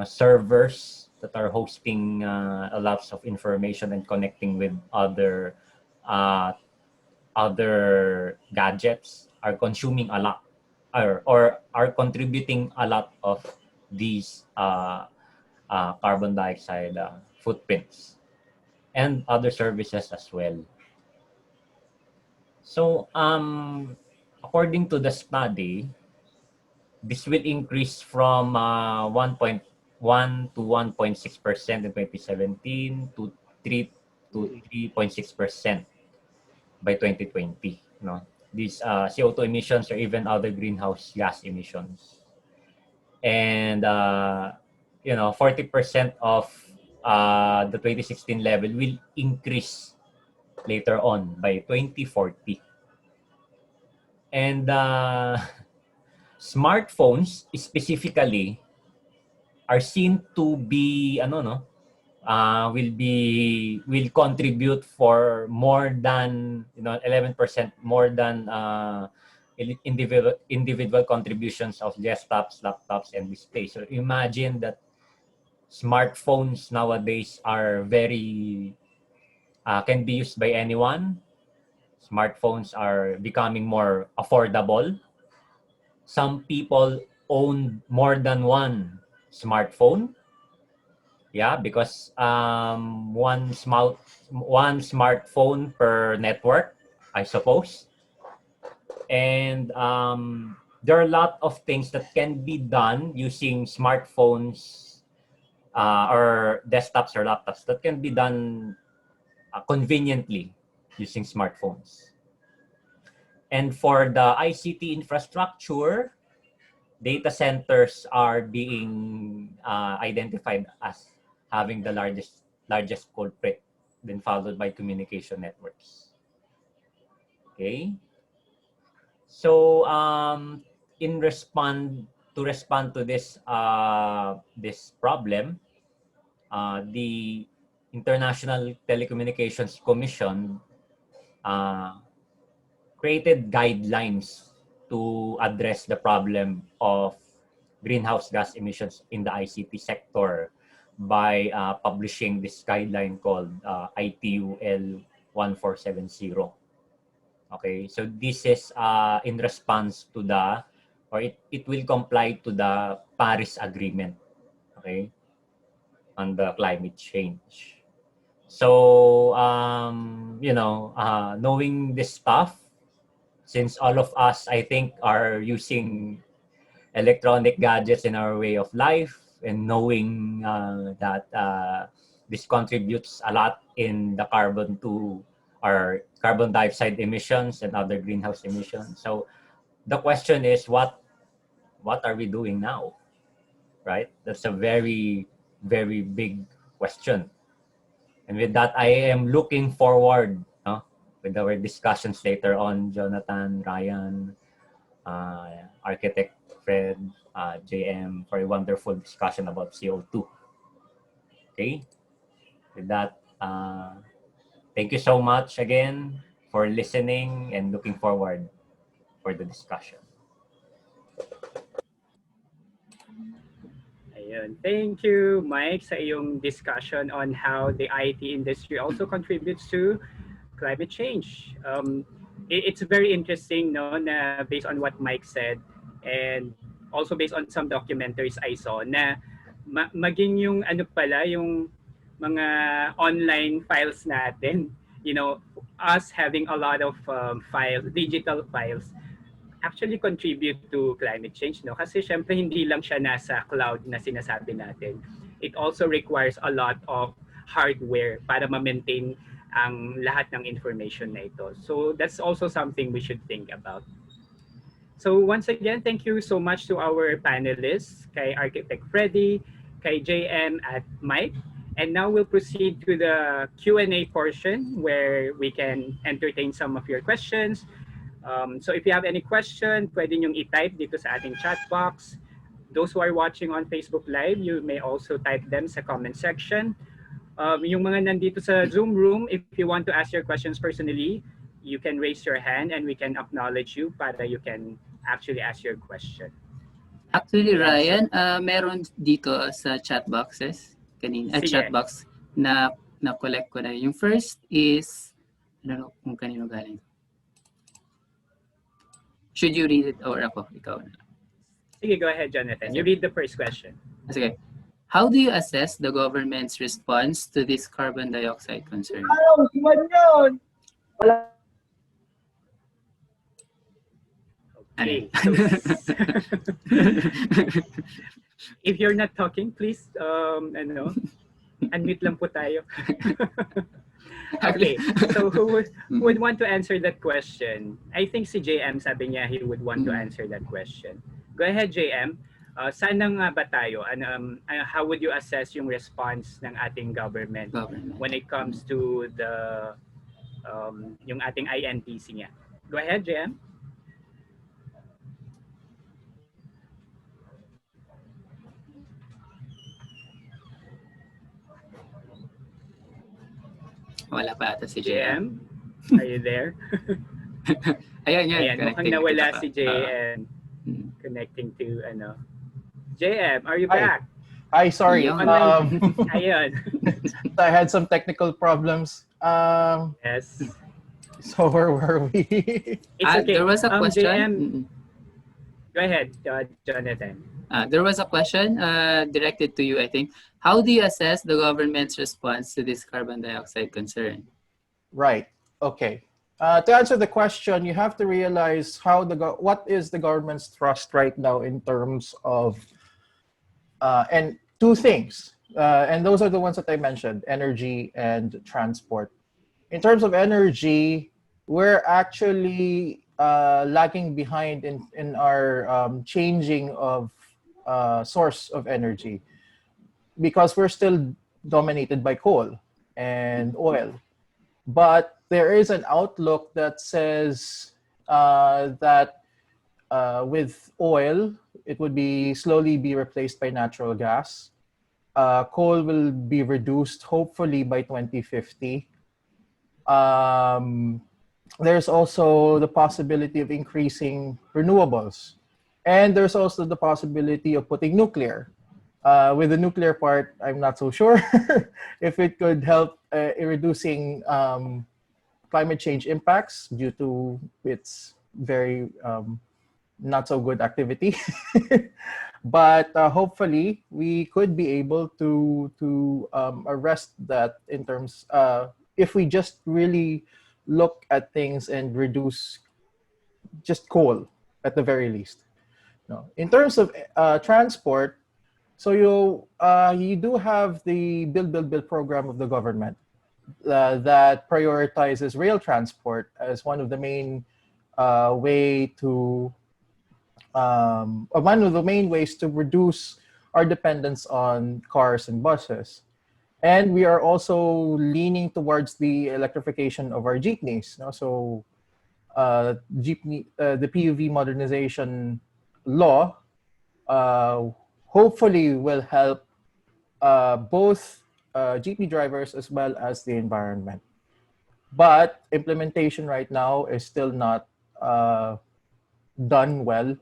servers that are hosting a lots of information and connecting with uh, other gadgets are consuming a lot or are contributing a lot of these carbon dioxide footprints and other services as well. So according to the study, this will increase from 1.1 to 1.6% in 2017 to 3 to 3.6% by 2020. No, these CO2 emissions or even other greenhouse gas emissions, and 40% of the 2016 level will increase later on by 2040. And smartphones specifically are seen to be will contribute for more than 11% more than individual contributions of desktops, laptops, and displays. So imagine that smartphones nowadays are very can be used by anyone. Smartphones are becoming more affordable. Some people own more than one smartphone. Yeah, because one smartphone per network, I suppose. And there are a lot of things that can be done using smartphones or desktops or laptops that can be done conveniently using smartphones. And for the ICT infrastructure, data centers are being identified as having the largest culprit, then followed by communication networks. Okay. So in respond to this this problem, the International Telecommunications Commission created guidelines to address the problem of greenhouse gas emissions in the ICT sector by publishing this guideline called ITUL 1470. Okay, so this is in response to it will comply to the Paris Agreement, okay, on the climate change. So, knowing this stuff, since all of us, I think, are using electronic gadgets in our way of life, and knowing that this contributes a lot in the carbon dioxide emissions and other greenhouse emissions. So the question is, what are we doing now, right? That's a very, very big question. And with that, I am looking forward with our discussions later on, Jonathan, Ryan, Architect Fred, JM, for a wonderful discussion about CO2. Okay? With that, thank you so much again for listening and looking forward for the discussion. Ayun. Thank you, Mike, sa iyong discussion on how the IT industry also contributes to climate change. It's very interesting, no, na based on what Mike said, and also based on some documentaries I saw, na maging yung yung mga online files natin, us having a lot of digital files, actually contribute to climate change, no? Kasi syempre hindi lang siya nasa cloud na sinasabi natin. It also requires a lot of hardware para ma-maintain ang lahat ng information na ito. So that's also something we should think about. So once again, thank you so much to our panelists, kay Architect Freddy, kay JM at Mike. And now we'll proceed to the Q&A portion where we can entertain some of your questions. So if you have any question, pwede nyong i-type dito sa ating chat box. Those who are watching on Facebook Live, you may also type them sa comment section. Yung mga nandito sa Zoom room, if you want to ask your questions personally, you can raise your hand and we can acknowledge you para you can actually ask your question. Actually, Ryan, meron dito sa chat boxes, chat box na collect ko na. Yung first is, I don't know kung kanino galing. Should you read it or ako? Ikaw na. Sige, go ahead, Jonathan. You read the first question. Sige. How do you assess the government's response to this carbon dioxide concern? Okay, so if you're not talking, please unmute lang po tayo. Okay, so who would want to answer that question? I think si JM sabi niya he would want to answer that question. Go ahead, JM. Saan na nga ba tayo? How would you assess yung response ng ating government when it comes to the yung ating INTC niya? Go ahead, JM. Wala pa ata si JM, JM. are you there? Ayan, yan. Ayan, mukhang nawala si JM. Connecting to JM, are you back? Hi, sorry. Ayun. I had some technical problems. Yes. So where were we? It's okay. There was a question. JM, go ahead, Jonathan. There was a question directed to you, I think. How do you assess the government's response to this carbon dioxide concern? Right. Okay. To answer the question, you have to realize what is the government's thrust right now in terms of and two things, and those are the ones that I mentioned: energy and transport. In terms of energy, we're actually lagging behind in our changing of source of energy, because we're still dominated by coal and oil. But there is an outlook that says that with oil, it would slowly be replaced by natural gas. Coal will be reduced hopefully by 2050. There's also the possibility of increasing renewables. And there's also the possibility of putting nuclear. With the nuclear part, I'm not so sure if it could help in reducing climate change impacts due to its very not so good activity. But hopefully we could be able to arrest that in terms if we just really look at things and reduce just coal at the very least. No. In terms of transport, so you do have the Build program of the government that prioritizes rail transport as one of the main one of the main ways to reduce our dependence on cars and buses. And we are also leaning towards the electrification of our jeepneys. No? So the PUV modernization law hopefully will help both jeepney drivers as well as the environment. But implementation right now is still not done well.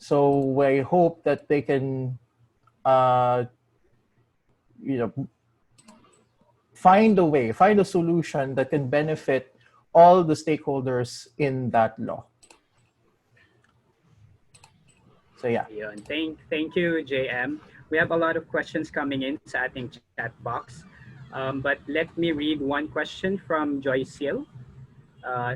So I hope that they can, find a solution that can benefit all the stakeholders in that law. So yeah. Thank you, JM. We have a lot of questions coming in sa ating chat box. But let me read one question from Joyce Hill.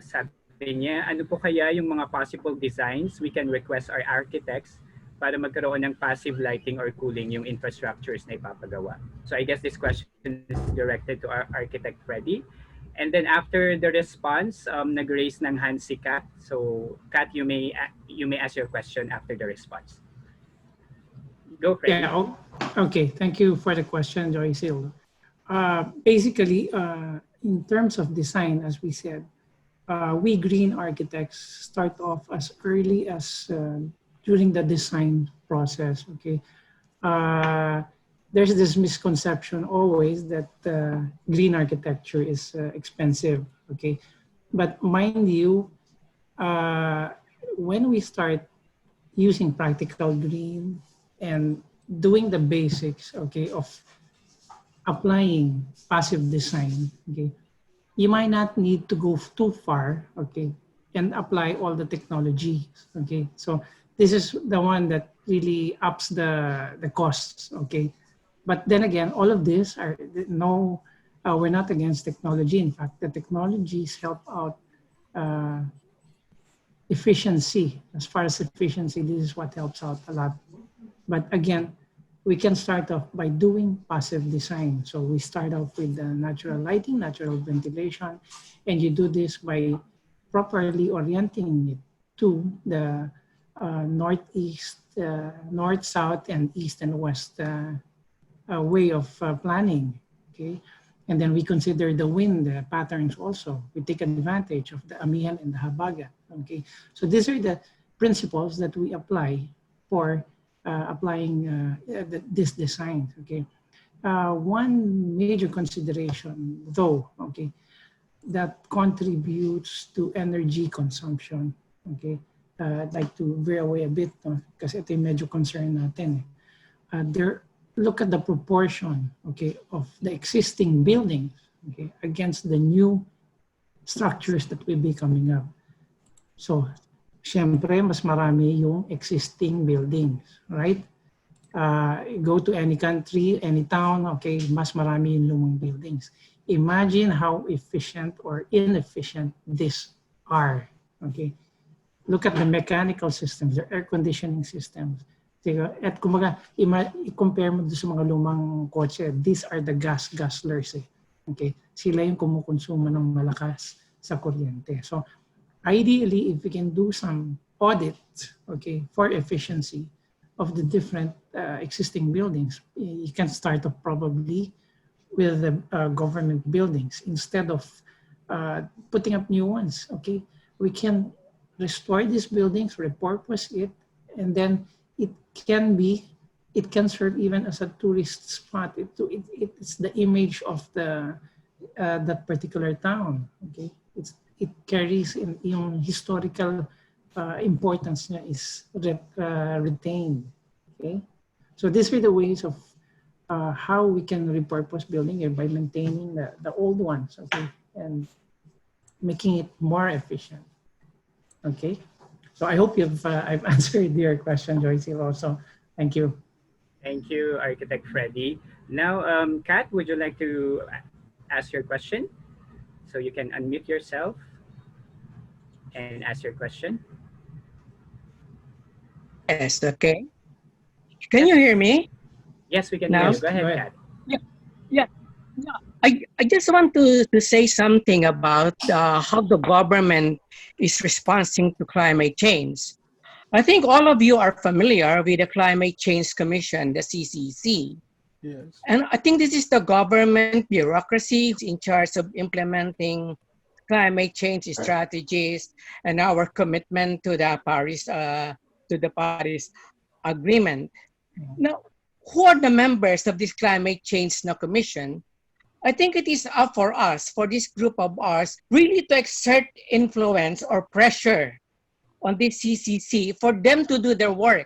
Sabi niya, ano po kaya yung mga possible designs we can request our architects para magkaroon ng passive lighting or cooling yung infrastructures na ipapagawa? So I guess this question is directed to our architect Freddy. And then after the response, nag-raise ng hand si Kat. So Kat, you may ask your question after the response. Go, Freddy. Yeah, okay. Thank you for the question, Joyce Hill. Basically, in terms of design, as we said, we green architects start off as early as during the design process. Okay, there's this misconception always that green architecture is expensive. Okay, but mind you, when we start using practical green and doing the basics, okay, of applying passive design, okay, you might not need to go too far, okay, and apply all the technologies, okay. So this is the one that really ups the costs, okay. But then again, all of this are we're not against technology. In fact, the technologies help out efficiency. As far as efficiency, this is what helps out a lot. But again, we can start off by doing passive design. So we start off with natural lighting, natural ventilation, and you do this by properly orienting it to the northeast, north, south, and east and west way of planning. Okay, and then we consider the wind patterns also. We take advantage of the amihan and the habagat. Okay, so these are the principles that we apply for applying this design. Okay, one major consideration, though, okay, that contributes to energy consumption. Okay, I'd like to veer away a bit, no? Kasi ito yung medyo concern natin. There, look at the proportion, okay, of the existing buildings, okay, against the new structures that will be coming up. So, syempre, mas marami yung existing buildings, right? Go to any country, any town, okay, mas marami yung lumang buildings. Imagine how efficient or inefficient these are, okay? Look at the mechanical systems, the air conditioning systems. At kumaga, i-compare mo sa mga lumang kotse, these are the gas guzzlers. Okay? Sila yung kumukonsumo ng malakas sa kuryente. So, ideally, if we can do some audit, okay, for efficiency of the different existing buildings, you can start off probably with the government buildings instead of putting up new ones. Okay, we can restore these buildings, repurpose it, and then it can serve even as a tourist spot. It's the image of the that particular town. Okay, it carries in yung historical importance niya is retained. Okay, so these are the ways of how we can repurpose building by maintaining the old ones, okay, and making it more efficient. Okay, so I hope I've answered your question, Joyce. Also, thank you. Thank you, Architect Freddy. Now, Kat, would you like to ask your question? So you can unmute yourself and ask your question. Yes, okay. Can you hear me? Yes, we can Now? hear you. Go ahead, Go ahead. Kat. Yeah. I just want to say something about how the government is responding to climate change. I think all of you are familiar with the Climate Change Commission, the CCC. Yes. And I think this is the government bureaucracy in charge of implementing climate change strategies and our commitment to the Paris Agreement. Now, who are the members of this climate change commission? I think it is up for us, for this group of us, really to exert influence or pressure on this CCC for them to do their work.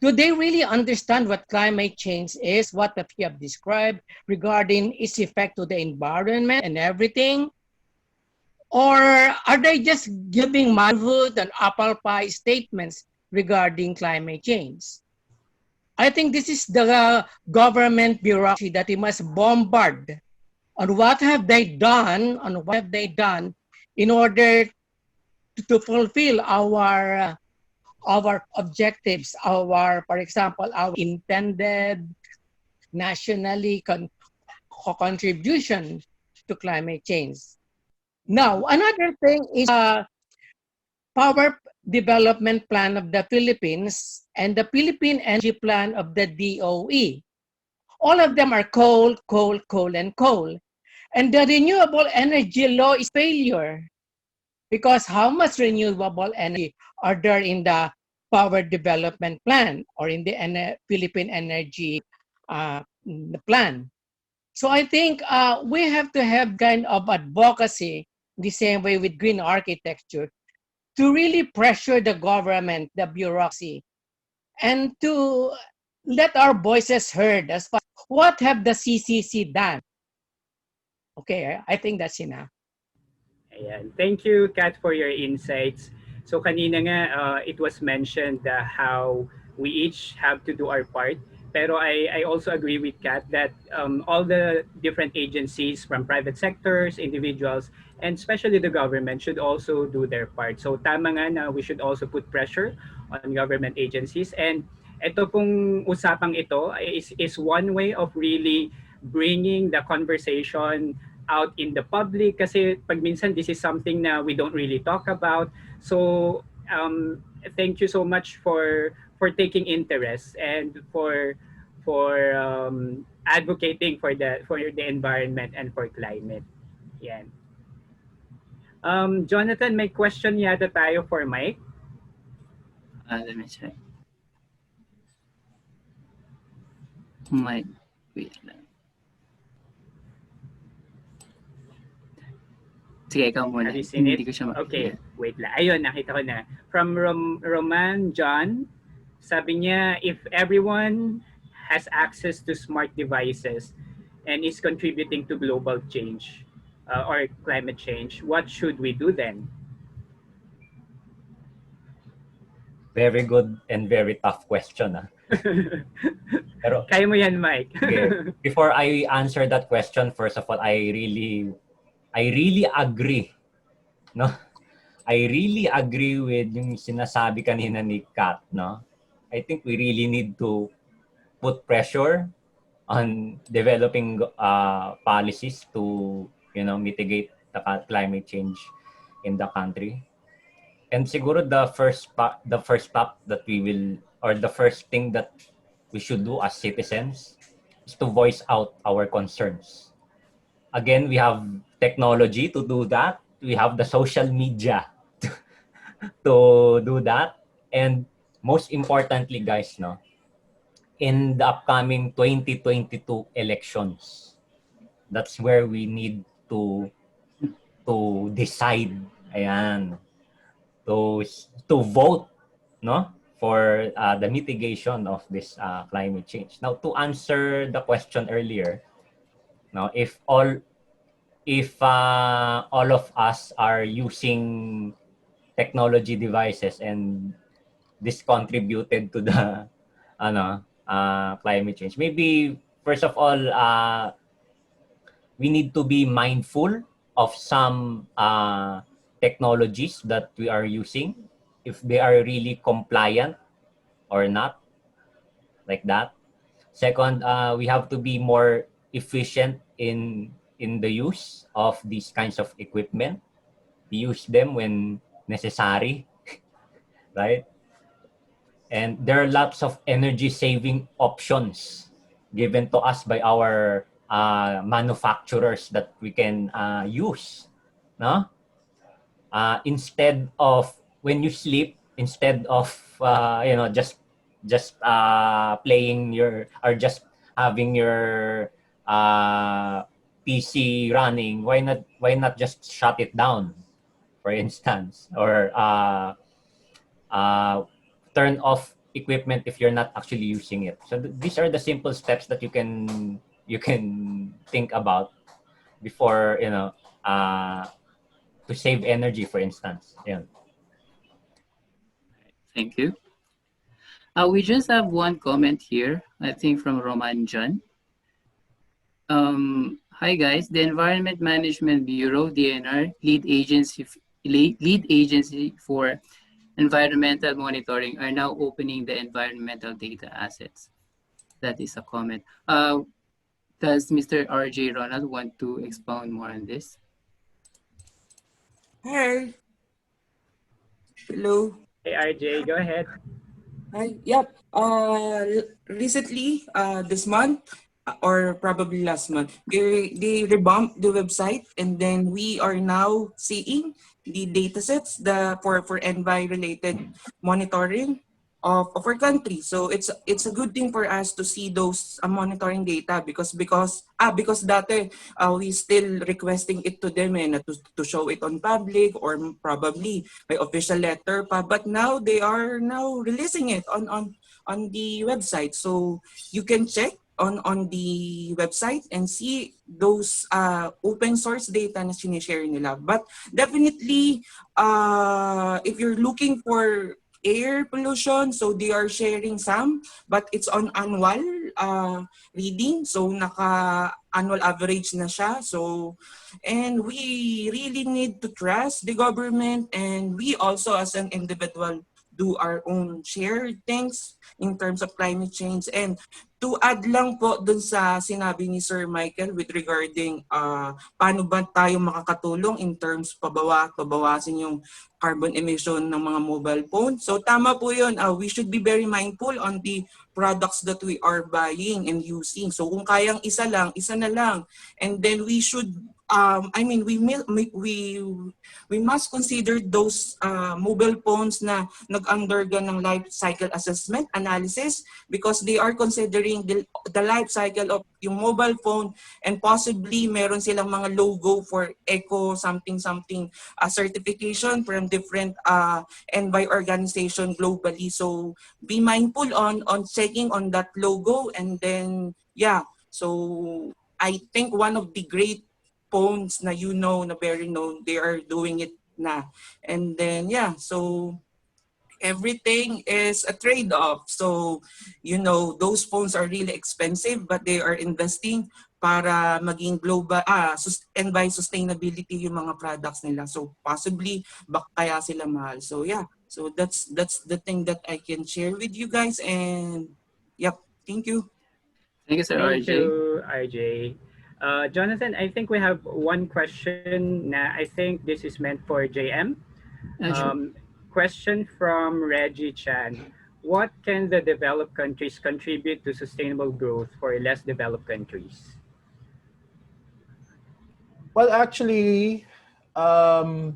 Do they really understand what climate change is, what you have described regarding its effect to the environment and everything? Or are they just giving manhood and apple pie statements regarding climate change? I think this is the government bureaucracy that we must bombard on what have they done, in order to fulfill our objectives, for example, our intended nationally contribution to climate change. Now, another thing is power development plan of the Philippines and the Philippine Energy Plan of the DOE. All of them are coal, coal, coal, and coal. And the renewable energy law is failure because how much renewable energy are there in the power development plan or in the Philippine energy plan? So I think we have to have kind of advocacy the same way with green architecture to really pressure the government, the bureaucracy, and to let our voices heard as far as what have the CCC done. Okay, I think that's enough. Ayan. Thank you, Kat, for your insights. So kanina nga, it was mentioned how we each have to do our part pero I also agree with Kat that all the different agencies from private sectors, individuals, and especially the government should also do their part. So tama nga na we should also put pressure on government agencies. And ito pong usapang ito is one way of really bringing the conversation out in the public kasi pag minsan this is something na we don't really talk about. So thank you so much for taking interest and for advocating for the environment and for climate. Yan. Jonathan, may question yata tayo for Mike. Let me check. Mike, wait lang. Sige, ikaw muna. Have you seen it? Hindi ko siya makita. Okay, wait lang. Ayun, nakita ko na. From Roman John, sabi niya, if everyone has access to smart devices and is contributing to global change or climate change, what should we do then? Very good and very tough question. Pero Kaya mo yan, Mike. okay, before I answer that question, first of all, I really agree, no? I really agree with yung sinasabi kanina ni Kat, no? I think we really need to put pressure on developing policies to, mitigate the climate change in the country. And siguro the first step that we will, or the first thing that we should do as citizens is to voice out our concerns. Again, we have technology to do that. We have the social media to do that. And most importantly, guys, no, in the upcoming 2022 elections, that's where we need to decide, ayan, to vote, no, for the mitigation of this climate change. Now, to answer the question earlier, now if all of us are using technology devices and this contributed to the climate change, maybe first of all we need to be mindful of some technologies that we are using, if they are really compliant or not, like that. Second, we have to be more efficient in the use of these kinds of equipment. Use them when necessary, right? And there are lots of energy saving options given to us by our manufacturers that we can use, no? Instead of when you sleep, instead of just playing your, or just having your PC running, why not just shut it down, for instance, or turn off equipment if you're not actually using it. So these are the simple steps that you can think about before, to save energy, for instance. Yeah. Thank you. We just have one comment here, I think from Roman John. Hi guys, the Environment Management Bureau, DNR, lead agency for environmental monitoring, are now opening the environmental data assets. That is a comment. Does Mr. RJ Ronald want to expound more on this? Hi. Hello. Hey, RJ, go ahead. Hi. Yep. Recently, this month, or probably last month, they revamped the website, and then we are now seeing the datasets for envi related monitoring of our country. So it's a good thing for us to see those monitoring data because dati we still requesting it to them and to show it on public or probably by official letter pa, but now they are now releasing it on the website, so you can check on the website and see those open source data na sinishare nila. But definitely if you're looking for air pollution. So they are sharing some, but it's on annual reading. So naka-annual average na siya. So, and we really need to trust the government, and we also as an individual do our own share things in terms of climate change. And to add lang po dun sa sinabi ni Sir Michael with regarding paano ba tayo makakatulong in terms pabawasin yung carbon emission ng mga mobile phone. So tama po yun. We should be very mindful on the products that we are buying and using. So kung kayang isa lang, isa na lang. And then we should we must consider those mobile phones na nag-undergo ng life cycle assessment analysis, because they are considering the life cycle of yung mobile phone, and possibly meron silang mga logo for eco something certification from different envy organization globally. So be mindful on checking on that logo, and then so I think one of the great phones na na very known, they are doing it na. And then so everything is a trade-off. So, those phones are really expensive, but they are investing para maging global, and by sustainability yung mga products nila. So, possibly, kaya sila mahal. So, so that's the thing that I can share with you guys. And, thank you. Thank you, Sir Thank RJ. you, RJ. Jonathan, I think we have one question na I think this is meant for JM. Sure. Question from Reggie Chan. What can the developed countries contribute to sustainable growth for less developed countries? Well, actually, there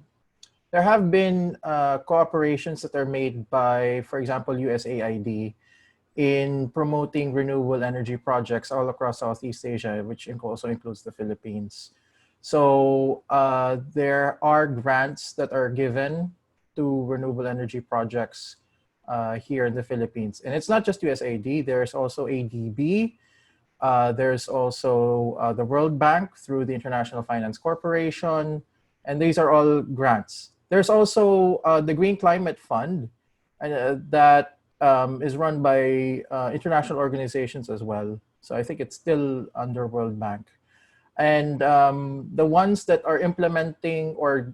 have been cooperations that are made by, for example, USAID in promoting renewable energy projects all across Southeast Asia, which also includes the Philippines. So there are grants that are given to renewable energy projects here in the Philippines. And it's not just USAID, there's also ADB, there's also the World Bank through the International Finance Corporation, and these are all grants. There's also the Green Climate Fund that is run by international organizations as well. So I think it's still under World Bank. And the ones that are implementing or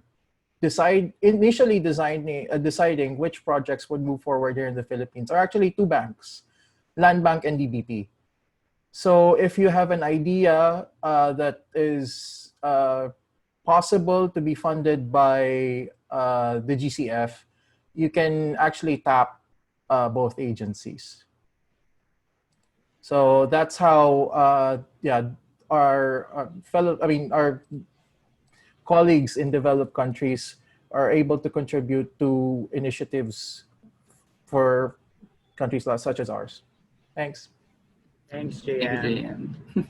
initially deciding which projects would move forward here in the Philippines are actually two banks, Land Bank and DBP. So if you have an idea that is possible to be funded by the GCF, you can actually tap both agencies. So that's how our colleagues in developed countries are able to contribute to initiatives for countries such as ours. Thanks. Thanks, Thank you, JM. JM.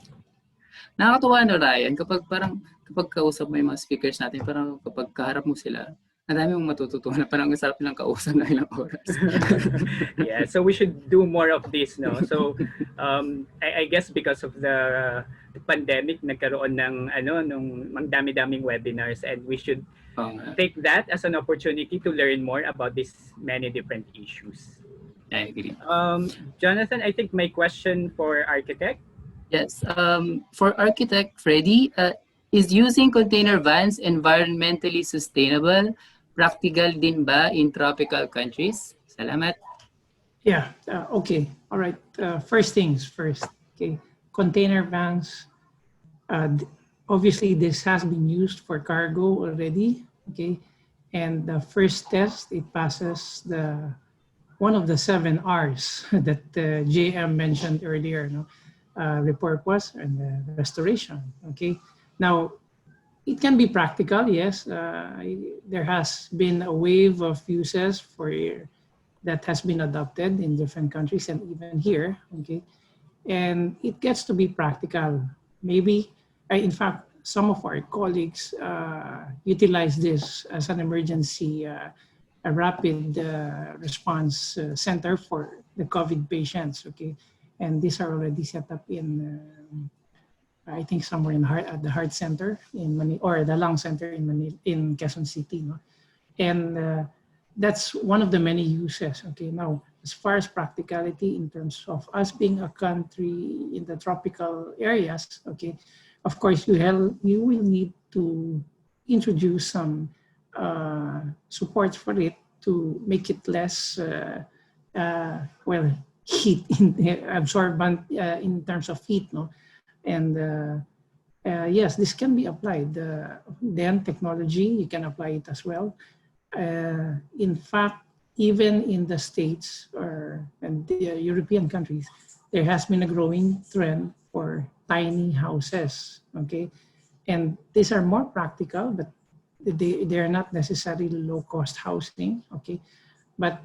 Nakakatuwa Ryan, kapag kausap mo yung mga speakers natin, parang kapag kaharap mo sila, ang dami mong matututunan, parang ang sarap nilang kausap na ilang oras. Yeah, so we should do more of this, no? So I guess because of the pandemic, nagkaroon ng nung dami-daming webinars, and we should take that as an opportunity to learn more about these many different issues. I agree. Jonathan, I think my question for architect. Yes, for architect Freddy, is using container vans environmentally sustainable? Practical din ba in tropical countries? Salamat. Yeah, okay. All right. First things first. Okay. Container vans. Obviously, this has been used for cargo already. Okay. And the first test, it passes one of the 7 R's that JM mentioned earlier. Repurpose and restoration. Okay. Now, it can be practical, yes. There has been a wave of uses that has been adopted in different countries and even here, okay? And it gets to be practical. Maybe, in fact, some of our colleagues utilize this as an emergency, a rapid response center for the COVID patients, okay? And these are already set up in I think somewhere at the heart center in Manila, or the lung center in Quezon City. No? And that's one of the many uses. Okay, now as far as practicality in terms of us being a country in the tropical areas, okay, of course you will need to introduce some support for it to make it less well heat absorbent in terms of heat, no, and yes, this can be applied. Then technology, you can apply it as well. In fact, even in the States and the European countries, there has been a growing trend for tiny houses, okay? And these are more practical, but they are not necessarily low-cost housing, okay? But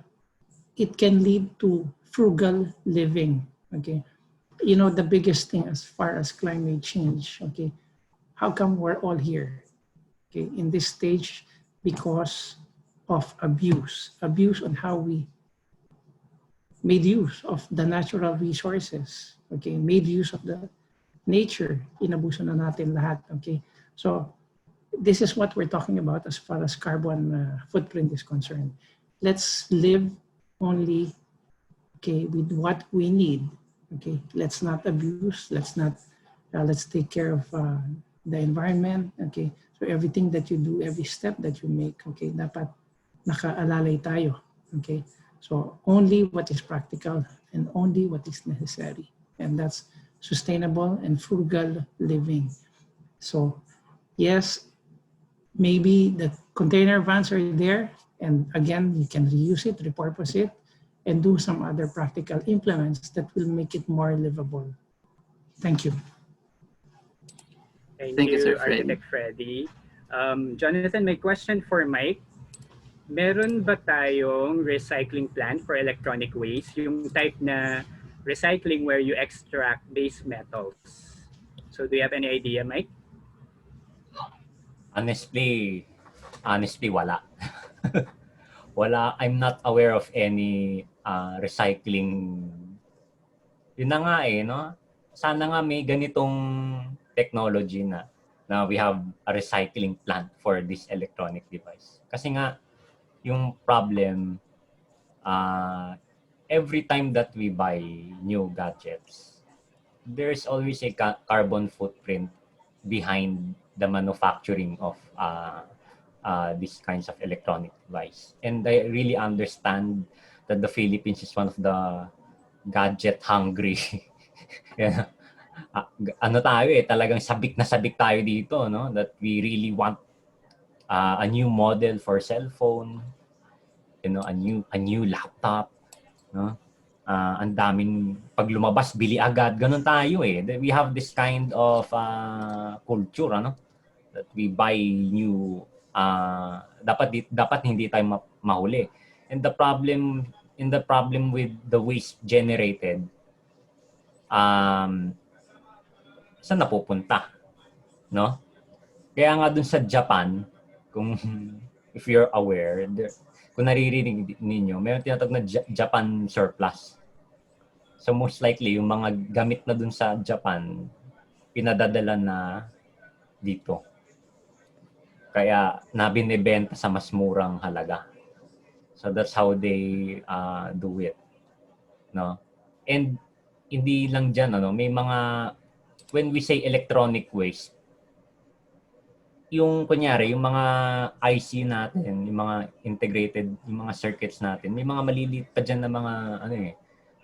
it can lead to frugal living, okay? You know, the biggest thing as far as climate change, okay? How come we're all here, okay, in this stage? Because of abuse on how we made use of the natural resources, okay, made use of the nature, inabuso na natin lahat, okay. So this is what we're talking about as far as carbon footprint is concerned. Let's live only, okay, with what we need, okay. Let's not abuse, let's take care of the environment, okay. So everything that you do, every step that you make, okay, dapat nakaalalay tayo, okay. So only what is practical and only what is necessary, and that's sustainable and frugal living. So yes, maybe the container vans are there, and again, you can reuse it, repurpose it, and do some other practical implements that will make it more livable. Thank you. Thank Thank you, you, Sir Freddy. Architect Freddy. Jonathan, may question for Mike. Meron ba tayong recycling plan for electronic waste? Yung type na recycling where you extract base metals. So do you have any idea, Mike? Honestly, wala. Wala. I'm not aware of any recycling. Yun na nga eh, no? Sana nga may ganitong technology na we have a recycling plant for this electronic device. Kasi nga, yung problem, every time that we buy new gadgets, there's always a carbon footprint behind the manufacturing of these kinds of electronic device. And I really understand that the Philippines is one of the gadget hungry. Yeah. Ano tayo eh, talagang sabik na sabik tayo dito, no? That we really want a new model for cell phone, you know, a new laptop, no? Ang daming pag lumabas bili agad, ganun tayo eh. We have this kind of culture, ano? That we buy new dapat hindi tayo mahuli. And the problem with the waste generated, saan napupunta, no? Kaya nga dun sa Japan, kung if you're aware, kung naririnig ninyo, mayroon tinatawag na Japan surplus. So most likely, yung mga gamit na dun sa Japan, pinadadala na dito. Kaya binibenta sa mas murang halaga. So that's how they do it, no? And hindi lang dyan, ano, may mga, when we say electronic waste, yung kunyari, yung mga IC natin, yung mga integrated, yung mga circuits natin, may mga maliliit pa dyan na mga, ano eh,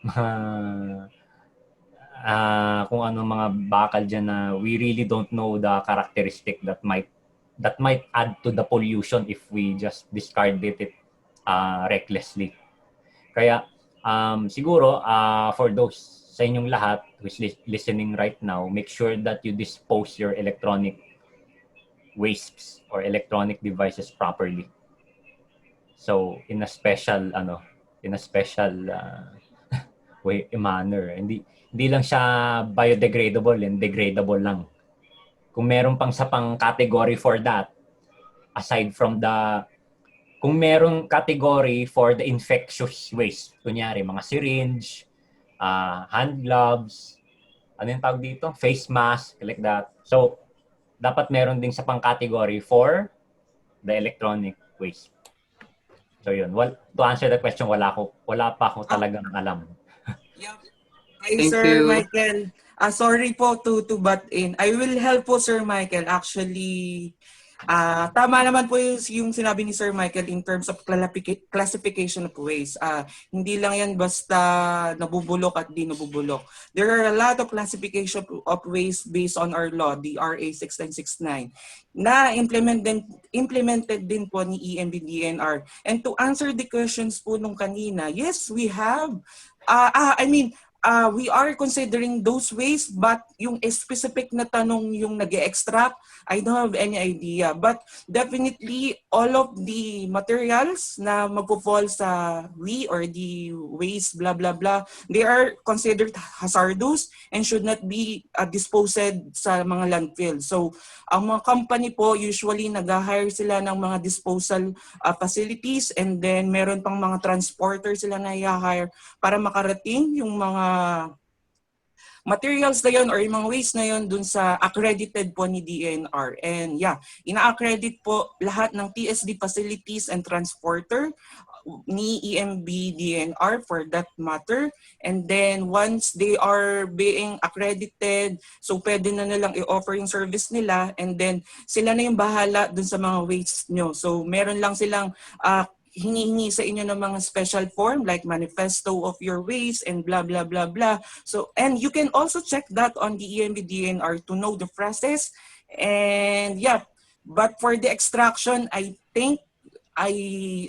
mga, kung ano mga bakal dyan na we really don't know the characteristic that might add to the pollution if we just discarded it recklessly. Kaya, siguro, for those sa inyong lahat who's listening right now, make sure that you dispose your electronic wastes or electronic devices properly. So, in a special way, manner. Hindi lang siya biodegradable and degradable lang. Kung meron pang sa pang category for that, aside from kung merong category for the infectious waste, kunyari mga syringe, hand gloves, ano yung tawag dito? Face mask, like that. So, dapat meron din sa pang-category for the electronic waste. So yun, to answer the question, wala pa ako talagang alam. Yeah. Hi, Thank Sir you. Michael. Sorry po to butt in. I will help po, Sir Michael. Actually, tama naman po yung sinabi ni Sir Michael in terms of classification of waste. Hindi lang yan basta nabubulok at di nabubulok. There are a lot of classification of waste based on our law, the RA 6969, na implemented din po ni EMB-DNR. And to answer the questions po nung kanina, yes, we have. We are considering those ways, but yung specific na tanong yung nag-extract, I don't have any idea. But definitely, all of the materials na magpo-fall sa or the waste, blah, blah, blah, they are considered hazardous and should not be disposed sa mga landfill. So, ang mga company po, usually nag-hire sila ng mga disposal facilities, and then meron pang mga transporter sila na i-hire para makarating yung mga materials na yun or yung mga waste na yun dun sa accredited po ni DNR. And yeah, ina-accredit po lahat ng TSD facilities and transporter ni EMB DNR for that matter. And then once they are being accredited, so pwede na nilang i-offer yung service nila, and then sila na yung bahala dun sa mga waste nyo. So meron lang silang hinihingi sa inyo ng mga special form like manifesto of your waste and blah, blah, blah, blah. So, and you can also check that on the EMB DNR to know the process. And yeah, but for the extraction, I think I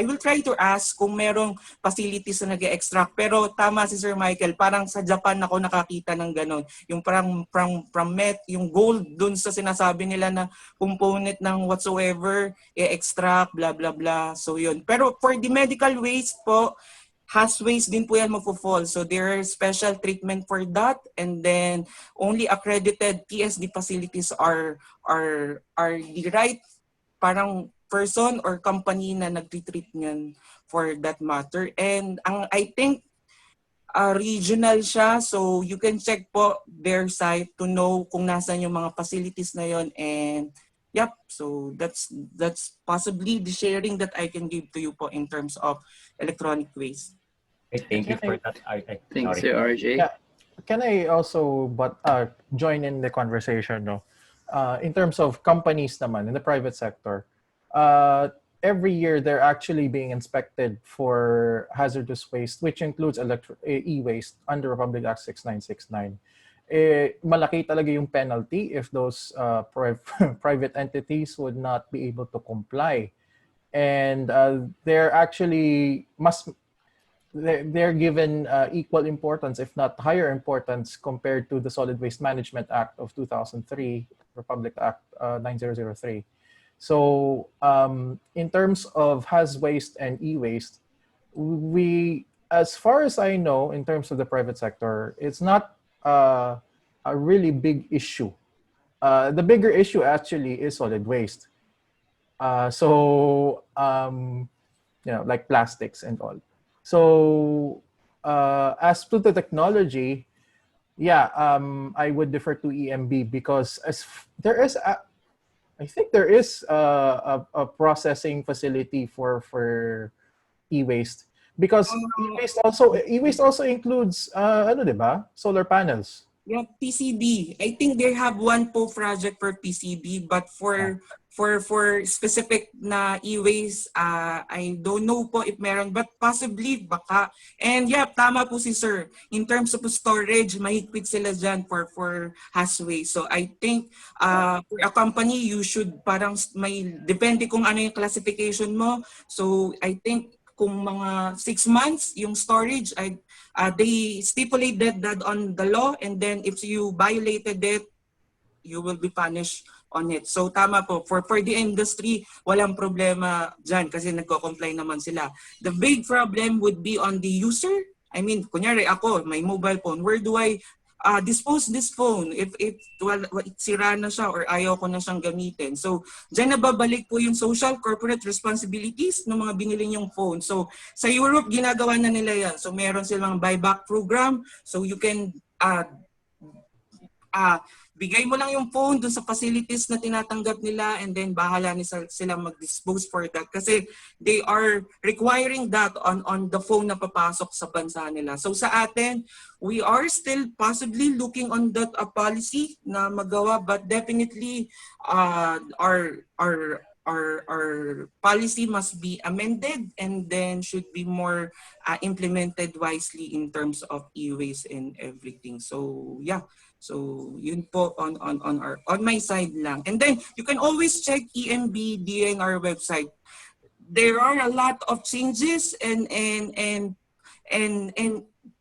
will try to ask kung merong facilities na nag-extract. Pero tama si Sir Michael, parang sa Japan ako nakakita ng ganon. Yung parang from yung gold dun sa sinasabi nila na component ng whatsoever, extract, blah, blah, blah. So yun. Pero for the medical waste po, has waste din po yan magpo-fall. So there are special treatment for that, and then only accredited TSD facilities are the right parang person or company na nag-treat niyan for that matter. And I think regional siya, so you can check po their site to know kung nasan yung mga facilities na yon. And yep, so that's possibly the sharing that I can give to you po in terms of electronic waste. Okay, thank you for that. Thanks, Sorry. Sir RJ. Yeah. Can I also join in the conversation? No? In terms of companies naman, in the private sector, every year they're actually being inspected for hazardous waste, which includes e-waste under Republic Act 6969. Malaki talaga yung penalty if those private entities would not be able to comply. And they're actually they're given equal importance, if not higher importance, compared to the Solid Waste Management Act of 2003, Republic Act 9003. So in terms of haz waste and e-waste, as far as I know, in terms of the private sector, it's not a really big issue. The bigger issue actually is solid waste. Like plastics and all. So as to the technology, I would defer to EMB because I think there is a processing facility for e-waste, because e-waste also includes diba? Solar panels. Yeah, PCB. I think they have one project for PCB, but for specific na e-waste, I don't know po if meron, but possibly baka. And yeah, tama po si Sir. In terms of storage, mahigpit sila dyan for haz waste. So I think for a company, you should parang depende kung ano yung classification mo. So I think kung mga 6 months yung storage, they stipulated that on the law, and then if you violated it, you will be punished on it. So tama po, for the industry, walang problema dyan kasi nagko-comply naman sila. The big problem would be on the user. I mean, kunyari ako, may mobile phone, where do I dispose this phone if sira na siya or ayaw ko na siyang gamitin? So dyan nababalik po yung social corporate responsibilities ng mga binili yung phone. So sa Europe, ginagawa na nila yan. So meron silang buyback program, so you can bigay mo lang yung phone dun sa facilities na tinatanggap nila and then bahala sila mag-dispose for that kasi they are requiring that on the phone na papasok sa bansa nila. So sa atin, we are still possibly looking on that policy na magawa, but definitely our policy must be amended and then should be more implemented wisely in terms of e-waste and everything. So yeah. So yun po on my side lang. And then you can always check EMB DNR website. There are a lot of changes and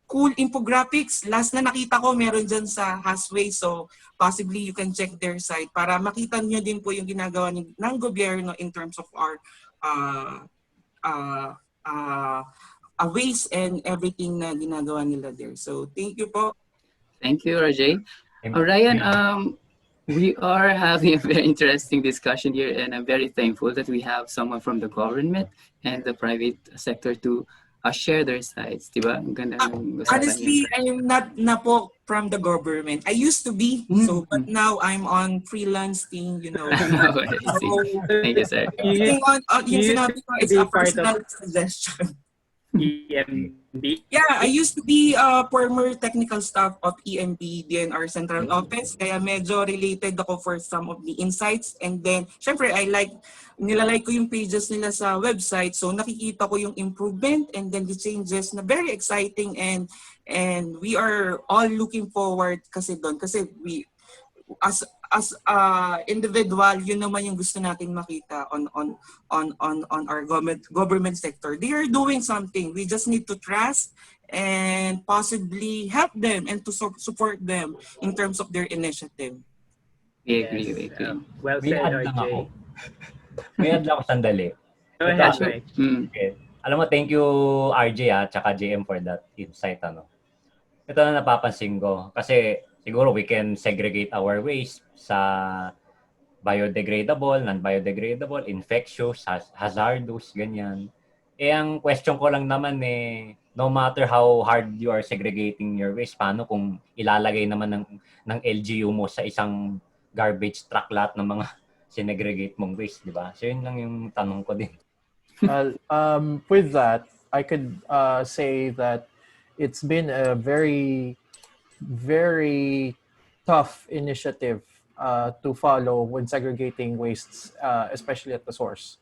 cool infographics. Last na nakita ko meron dyan sa Hasway. So possibly you can check their site para makita niyo din po yung ginagawa ng gobyerno in terms of our waste and everything na ginagawa nila there. So thank you po. Thank you, RJ. Ryan, we are having a very interesting discussion here, and I'm very thankful that we have someone from the government and the private sector to share their sides, diba? Ang ganda ng usapan Honestly, niya. I am not na po from the government. I used to be, so but now I'm on freelance thing, you know. Oh, I see. Thank you, sir. Everything on yung You used sinabi ko to is be a part of personal suggestion. EMB. Yeah, I used to be former technical staff of EMB DNR Central Office. Kaya medyo related ako for some of the insights. And then, syempre, nilalike ko yung pages nila sa website. So nakikita ko yung improvement and then the changes na very exciting. And we are all looking forward kasi doon. Kasi we, as individual, yun naman yung gusto natin makita on our government sector. They are doing something. We just need to trust and possibly help them and to support them in terms of their initiative. We agree. Well May said, add lang ako. RJ. May add lang ako sandali. Go Ito, ahead, Mike. okay. Alam mo, thank you RJ tsaka JM for that insight. Ito na napapansin ko. Kasi siguro we can segregate our waste sa biodegradable, non-biodegradable, infectious, hazardous, ganyan. Ang question ko lang naman no matter how hard you are segregating your waste, paano kung ilalagay naman ng LGU mo sa isang garbage truck lahat ng mga sinegregate mong waste, di ba? So yun lang yung tanong ko din. With that, I could say that it's been a very, very tough initiative to follow when segregating wastes, especially at the source,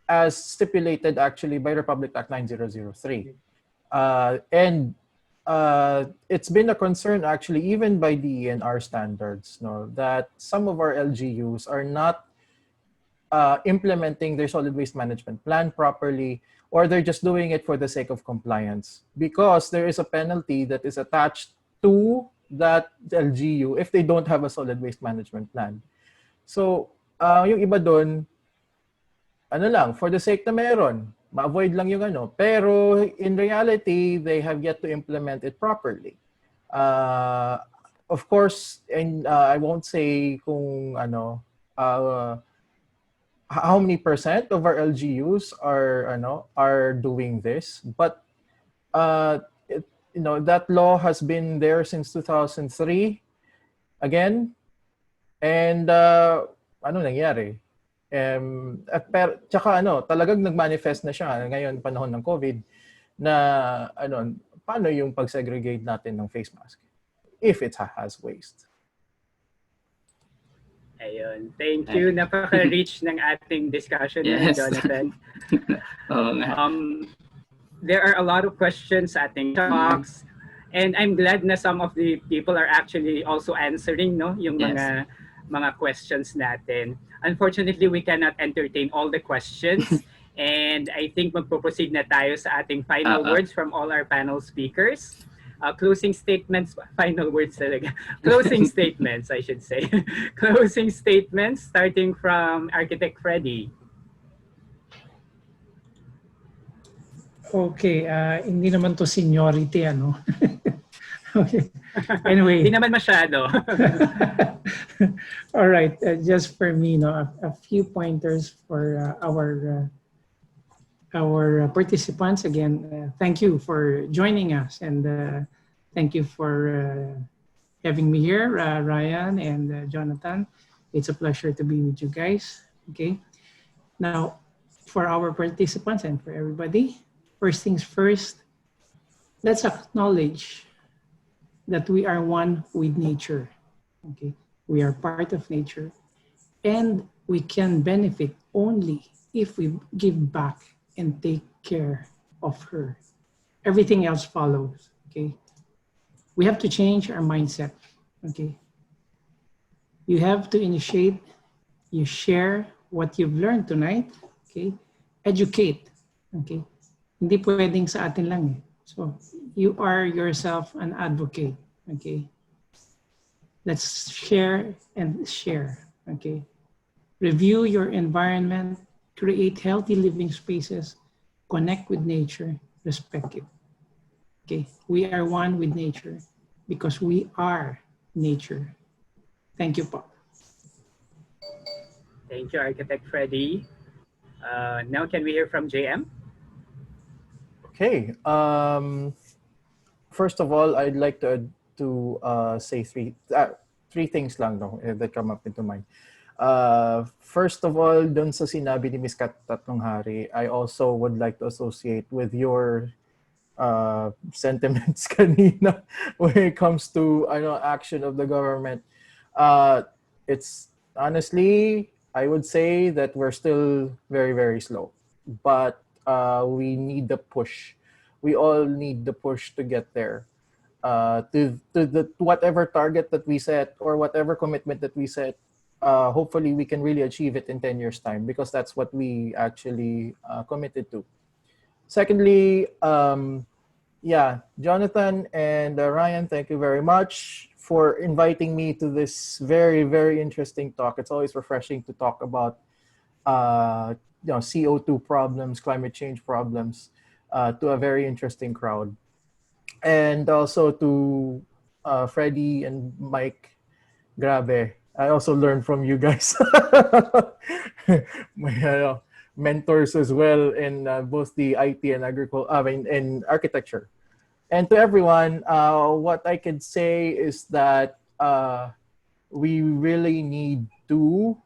as stipulated actually by Republic Act 9003. And it's been a concern actually even by DENR standards, that some of our LGUs are not implementing their solid waste management plan properly, or they're just doing it for the sake of compliance because there is a penalty that is attached to that LGU if they don't have a solid waste management plan. So, yung iba doon, for the sake na meron, ma-avoid lang yung pero in reality, they have yet to implement it properly. Of course, and I won't say kung how many percent of our LGUs are doing this, but that law has been there since 2003 again, and ano nangyari? Tsaka talagang nagmanifest na siya ngayon panahon ng COVID na paano yung pag-segregate natin ng face mask if it has waste. Ayun. Thank you. Napaka-rich ng ating discussion, Yes. Jonathan. Oo nga. There are a lot of questions sa ating box, and I'm glad na some of the people are actually also answering yung Yes. mga questions natin. Unfortunately, we cannot entertain all the questions, and I think magpo-proceed na tayo sa ating final words from all our panel speakers. Closing statements, final words talaga. Closing statements, I should say. Closing statements starting from Architect Freddy. Okay, hindi naman to seniority, Okay. Anyway. Hindi naman masyado. All right, just for me, a few pointers for our participants. Again, thank you for joining us, and thank you for having me here, Ryan and Jonathan. It's a pleasure to be with you guys. Okay. Now, for our participants and for everybody, first things first, let's acknowledge that we are one with nature. Okay. We are part of nature, and we can benefit only if we give back and take care of her. Everything else follows. Okay. We have to change our mindset. Okay. You have to initiate, you share what you've learned tonight. Okay. Educate. Okay. Hindi pwedeng sa atin lang eh. So, you are yourself an advocate. Okay. Let's share and share. Okay. Review your environment, create healthy living spaces, connect with nature, respect it. Okay. We are one with nature because we are nature. Thank you, po. Thank you, Architect Freddy. Now, can we hear from JM? Okay. First of all, I'd like to say three things lang no, that come up into mind. First of all, dun sa sinabi ni Ms. Tatlong Hari, I also would like to associate with your sentiments kanina when it comes to action of the government. It's honestly, I would say that we're still very, very slow, but we need the push. We all need the push to get there. To the whatever target that we set or whatever commitment that we set, hopefully we can really achieve it in 10 years time, because that's what we actually committed to. Secondly, yeah, Jonathan and Ryan, thank you very much for inviting me to this very, very interesting talk. It's always refreshing to talk about CO2 problems, climate change problems, to a very interesting crowd. And also to Freddie and Mike, grabe. I also learned from you guys. My mentors as well in both the IT and in architecture. And to everyone, what I could say is that we really need to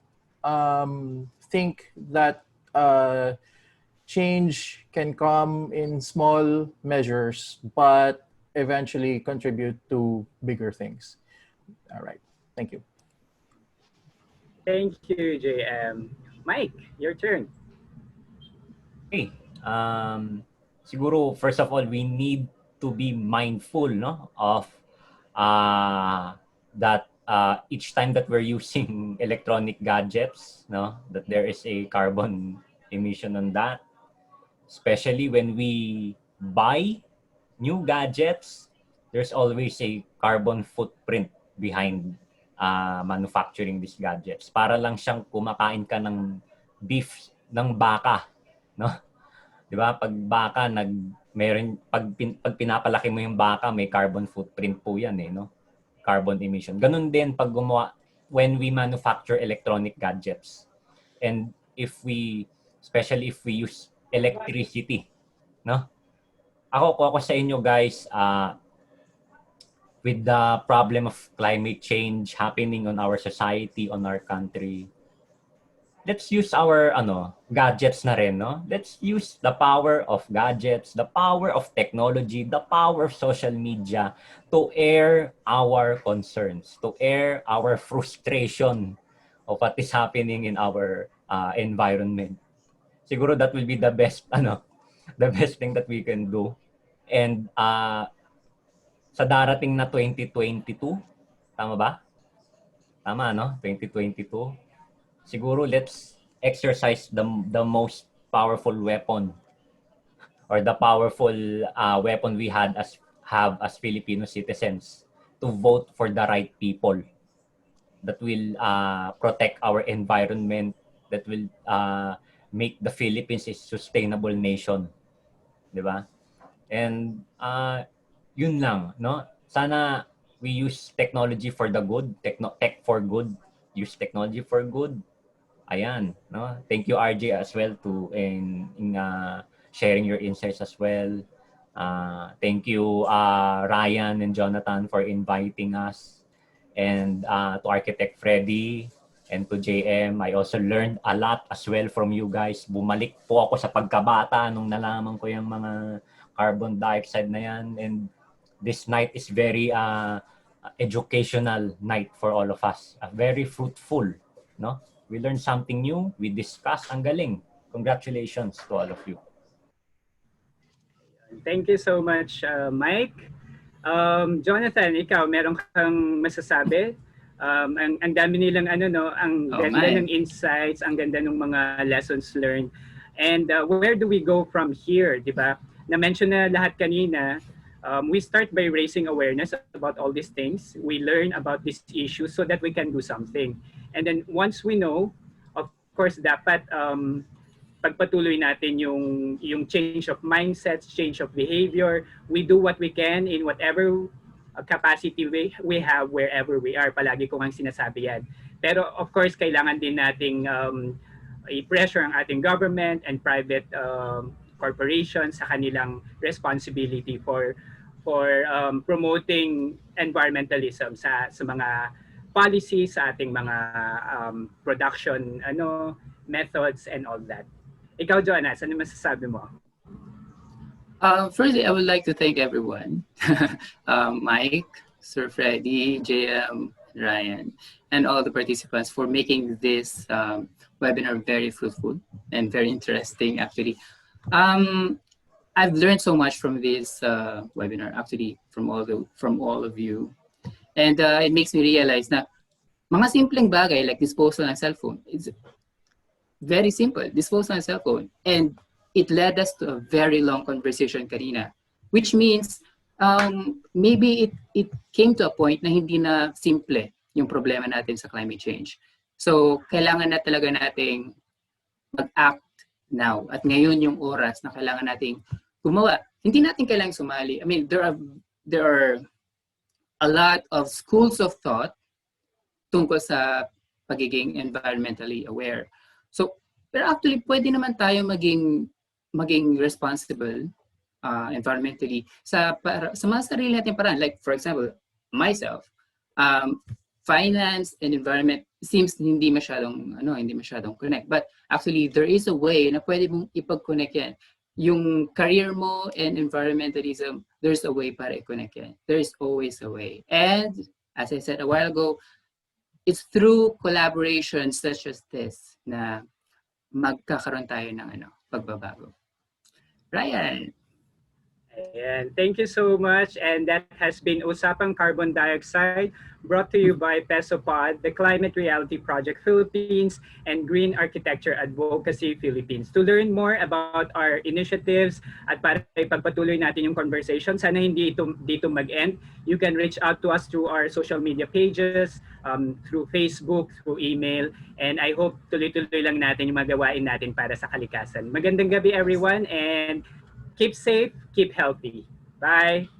think that change can come in small measures, but eventually contribute to bigger things. All right. Thank you. Thank you, JM. Mike, your turn. Okay. Siguro, first of all, we need to be mindful, no, of that each time that we're using electronic gadgets, no, that there is a carbon emission on that. Especially when we buy new gadgets, there's always a carbon footprint behind manufacturing these gadgets. Para lang siyang kumakain ka ng beef ng baka, no? 'Di ba? Pag baka pag pinapalaki mo yung baka, may carbon footprint po 'yan eh, no? Carbon emission. Ganun din pag gumawa when we manufacture electronic gadgets. And especially if we use electricity, no? Ako sa inyo guys, with the problem of climate change happening on our society, on our country, let's use our gadgets na rin, no? Let's use the power of gadgets, the power of technology, the power of social media to air our concerns, to air our frustration of what is happening in our environment. Siguro that will be the best the best thing that we can do. And sa darating na 2022, tama ba? Tama, no? 2022. Siguro let's exercise the most powerful weapon, or the powerful weapon we have as Filipino citizens, to vote for the right people that will protect our environment, that will make the Philippines a sustainable nation, 'di ba? And yun lang, no? Sana we use technology for the good, tech for good, use technology for good. Ayan, no? Thank you RJ as well to in sharing your insights as well. Thank you Ryan and Jonathan for inviting us. And to Architect Freddy and to JM, I also learned a lot as well from you guys. Bumalik po ako sa pagkabata nung nalaman ko yung mga carbon dioxide na yan. And this night is very educational night for all of us. Very fruitful, no? We learned something new. We discussed. Ang galing. Congratulations to all of you. Thank you so much, Mike. Jonathan, ikaw, meron kang masasabi? Ang dami nilang ang ganda ng insights, ang ganda ng mga lessons learned. And where do we go from here, di ba? Na-mention na lahat kanina, we start by raising awareness about all these things. We learn about these issues so that we can do something. And then once we know, of course, dapat pagpatuloy natin yung change of mindsets, change of behavior. We do what we can in whatever capacity we have wherever we are. Palagi ko ang sinasabi yan. Pero of course, kailangan din nating i-pressure ang ating government and private corporations sa kanilang responsibility for promoting environmentalism sa mga policies, sa ating mga production methods and all that. Ikaw, Jonas, ano masasabi mo? Firstly, I would like to thank everyone, Mike, Sir Freddy, JM, Ryan, and all the participants for making this webinar very fruitful and very interesting, actually. I've learned so much from this webinar, actually, from all of you. And it makes me realize na mga simpleng bagay like disposal ng cellphone, it's very simple, disposal ng cellphone. And it led us to a very long conversation kanina, which means maybe it came to a point na hindi na simple yung problema natin sa climate change. So, kailangan na talaga nating mag-act now. At ngayon yung oras na kailangan nating gumawa. Hindi natin kailangang sumali. I mean, there are a lot of schools of thought tungkol sa pagiging environmentally aware. So, pero actually, pwede naman tayo maging responsible environmentally sa mga sarili natin paraan. Like, for example, myself, finance and environment seems hindi masyadong connect. But actually, there is a way na pwede mong ipag-connect yan. Yung career mo and environmentalism, there's a way para i-connect yan. There's always a way. And as I said a while ago, it's through collaborations such as this na magkakaroon tayo ng pagbabago. Ryan. Ayan. Thank you so much. And that has been Usapang Carbon Dioxide, brought to you by PesoPod, the Climate Reality Project Philippines, and Green Architecture Advocacy Philippines. To learn more about our initiatives at para ipagpatuloy natin yung conversation, sana hindi dito mag-end. You can reach out to us through our social media pages, through Facebook, through email, and I hope tuloy-tuloy lang natin yung magawain natin para sa kalikasan. Magandang gabi everyone, and keep safe, keep healthy. Bye!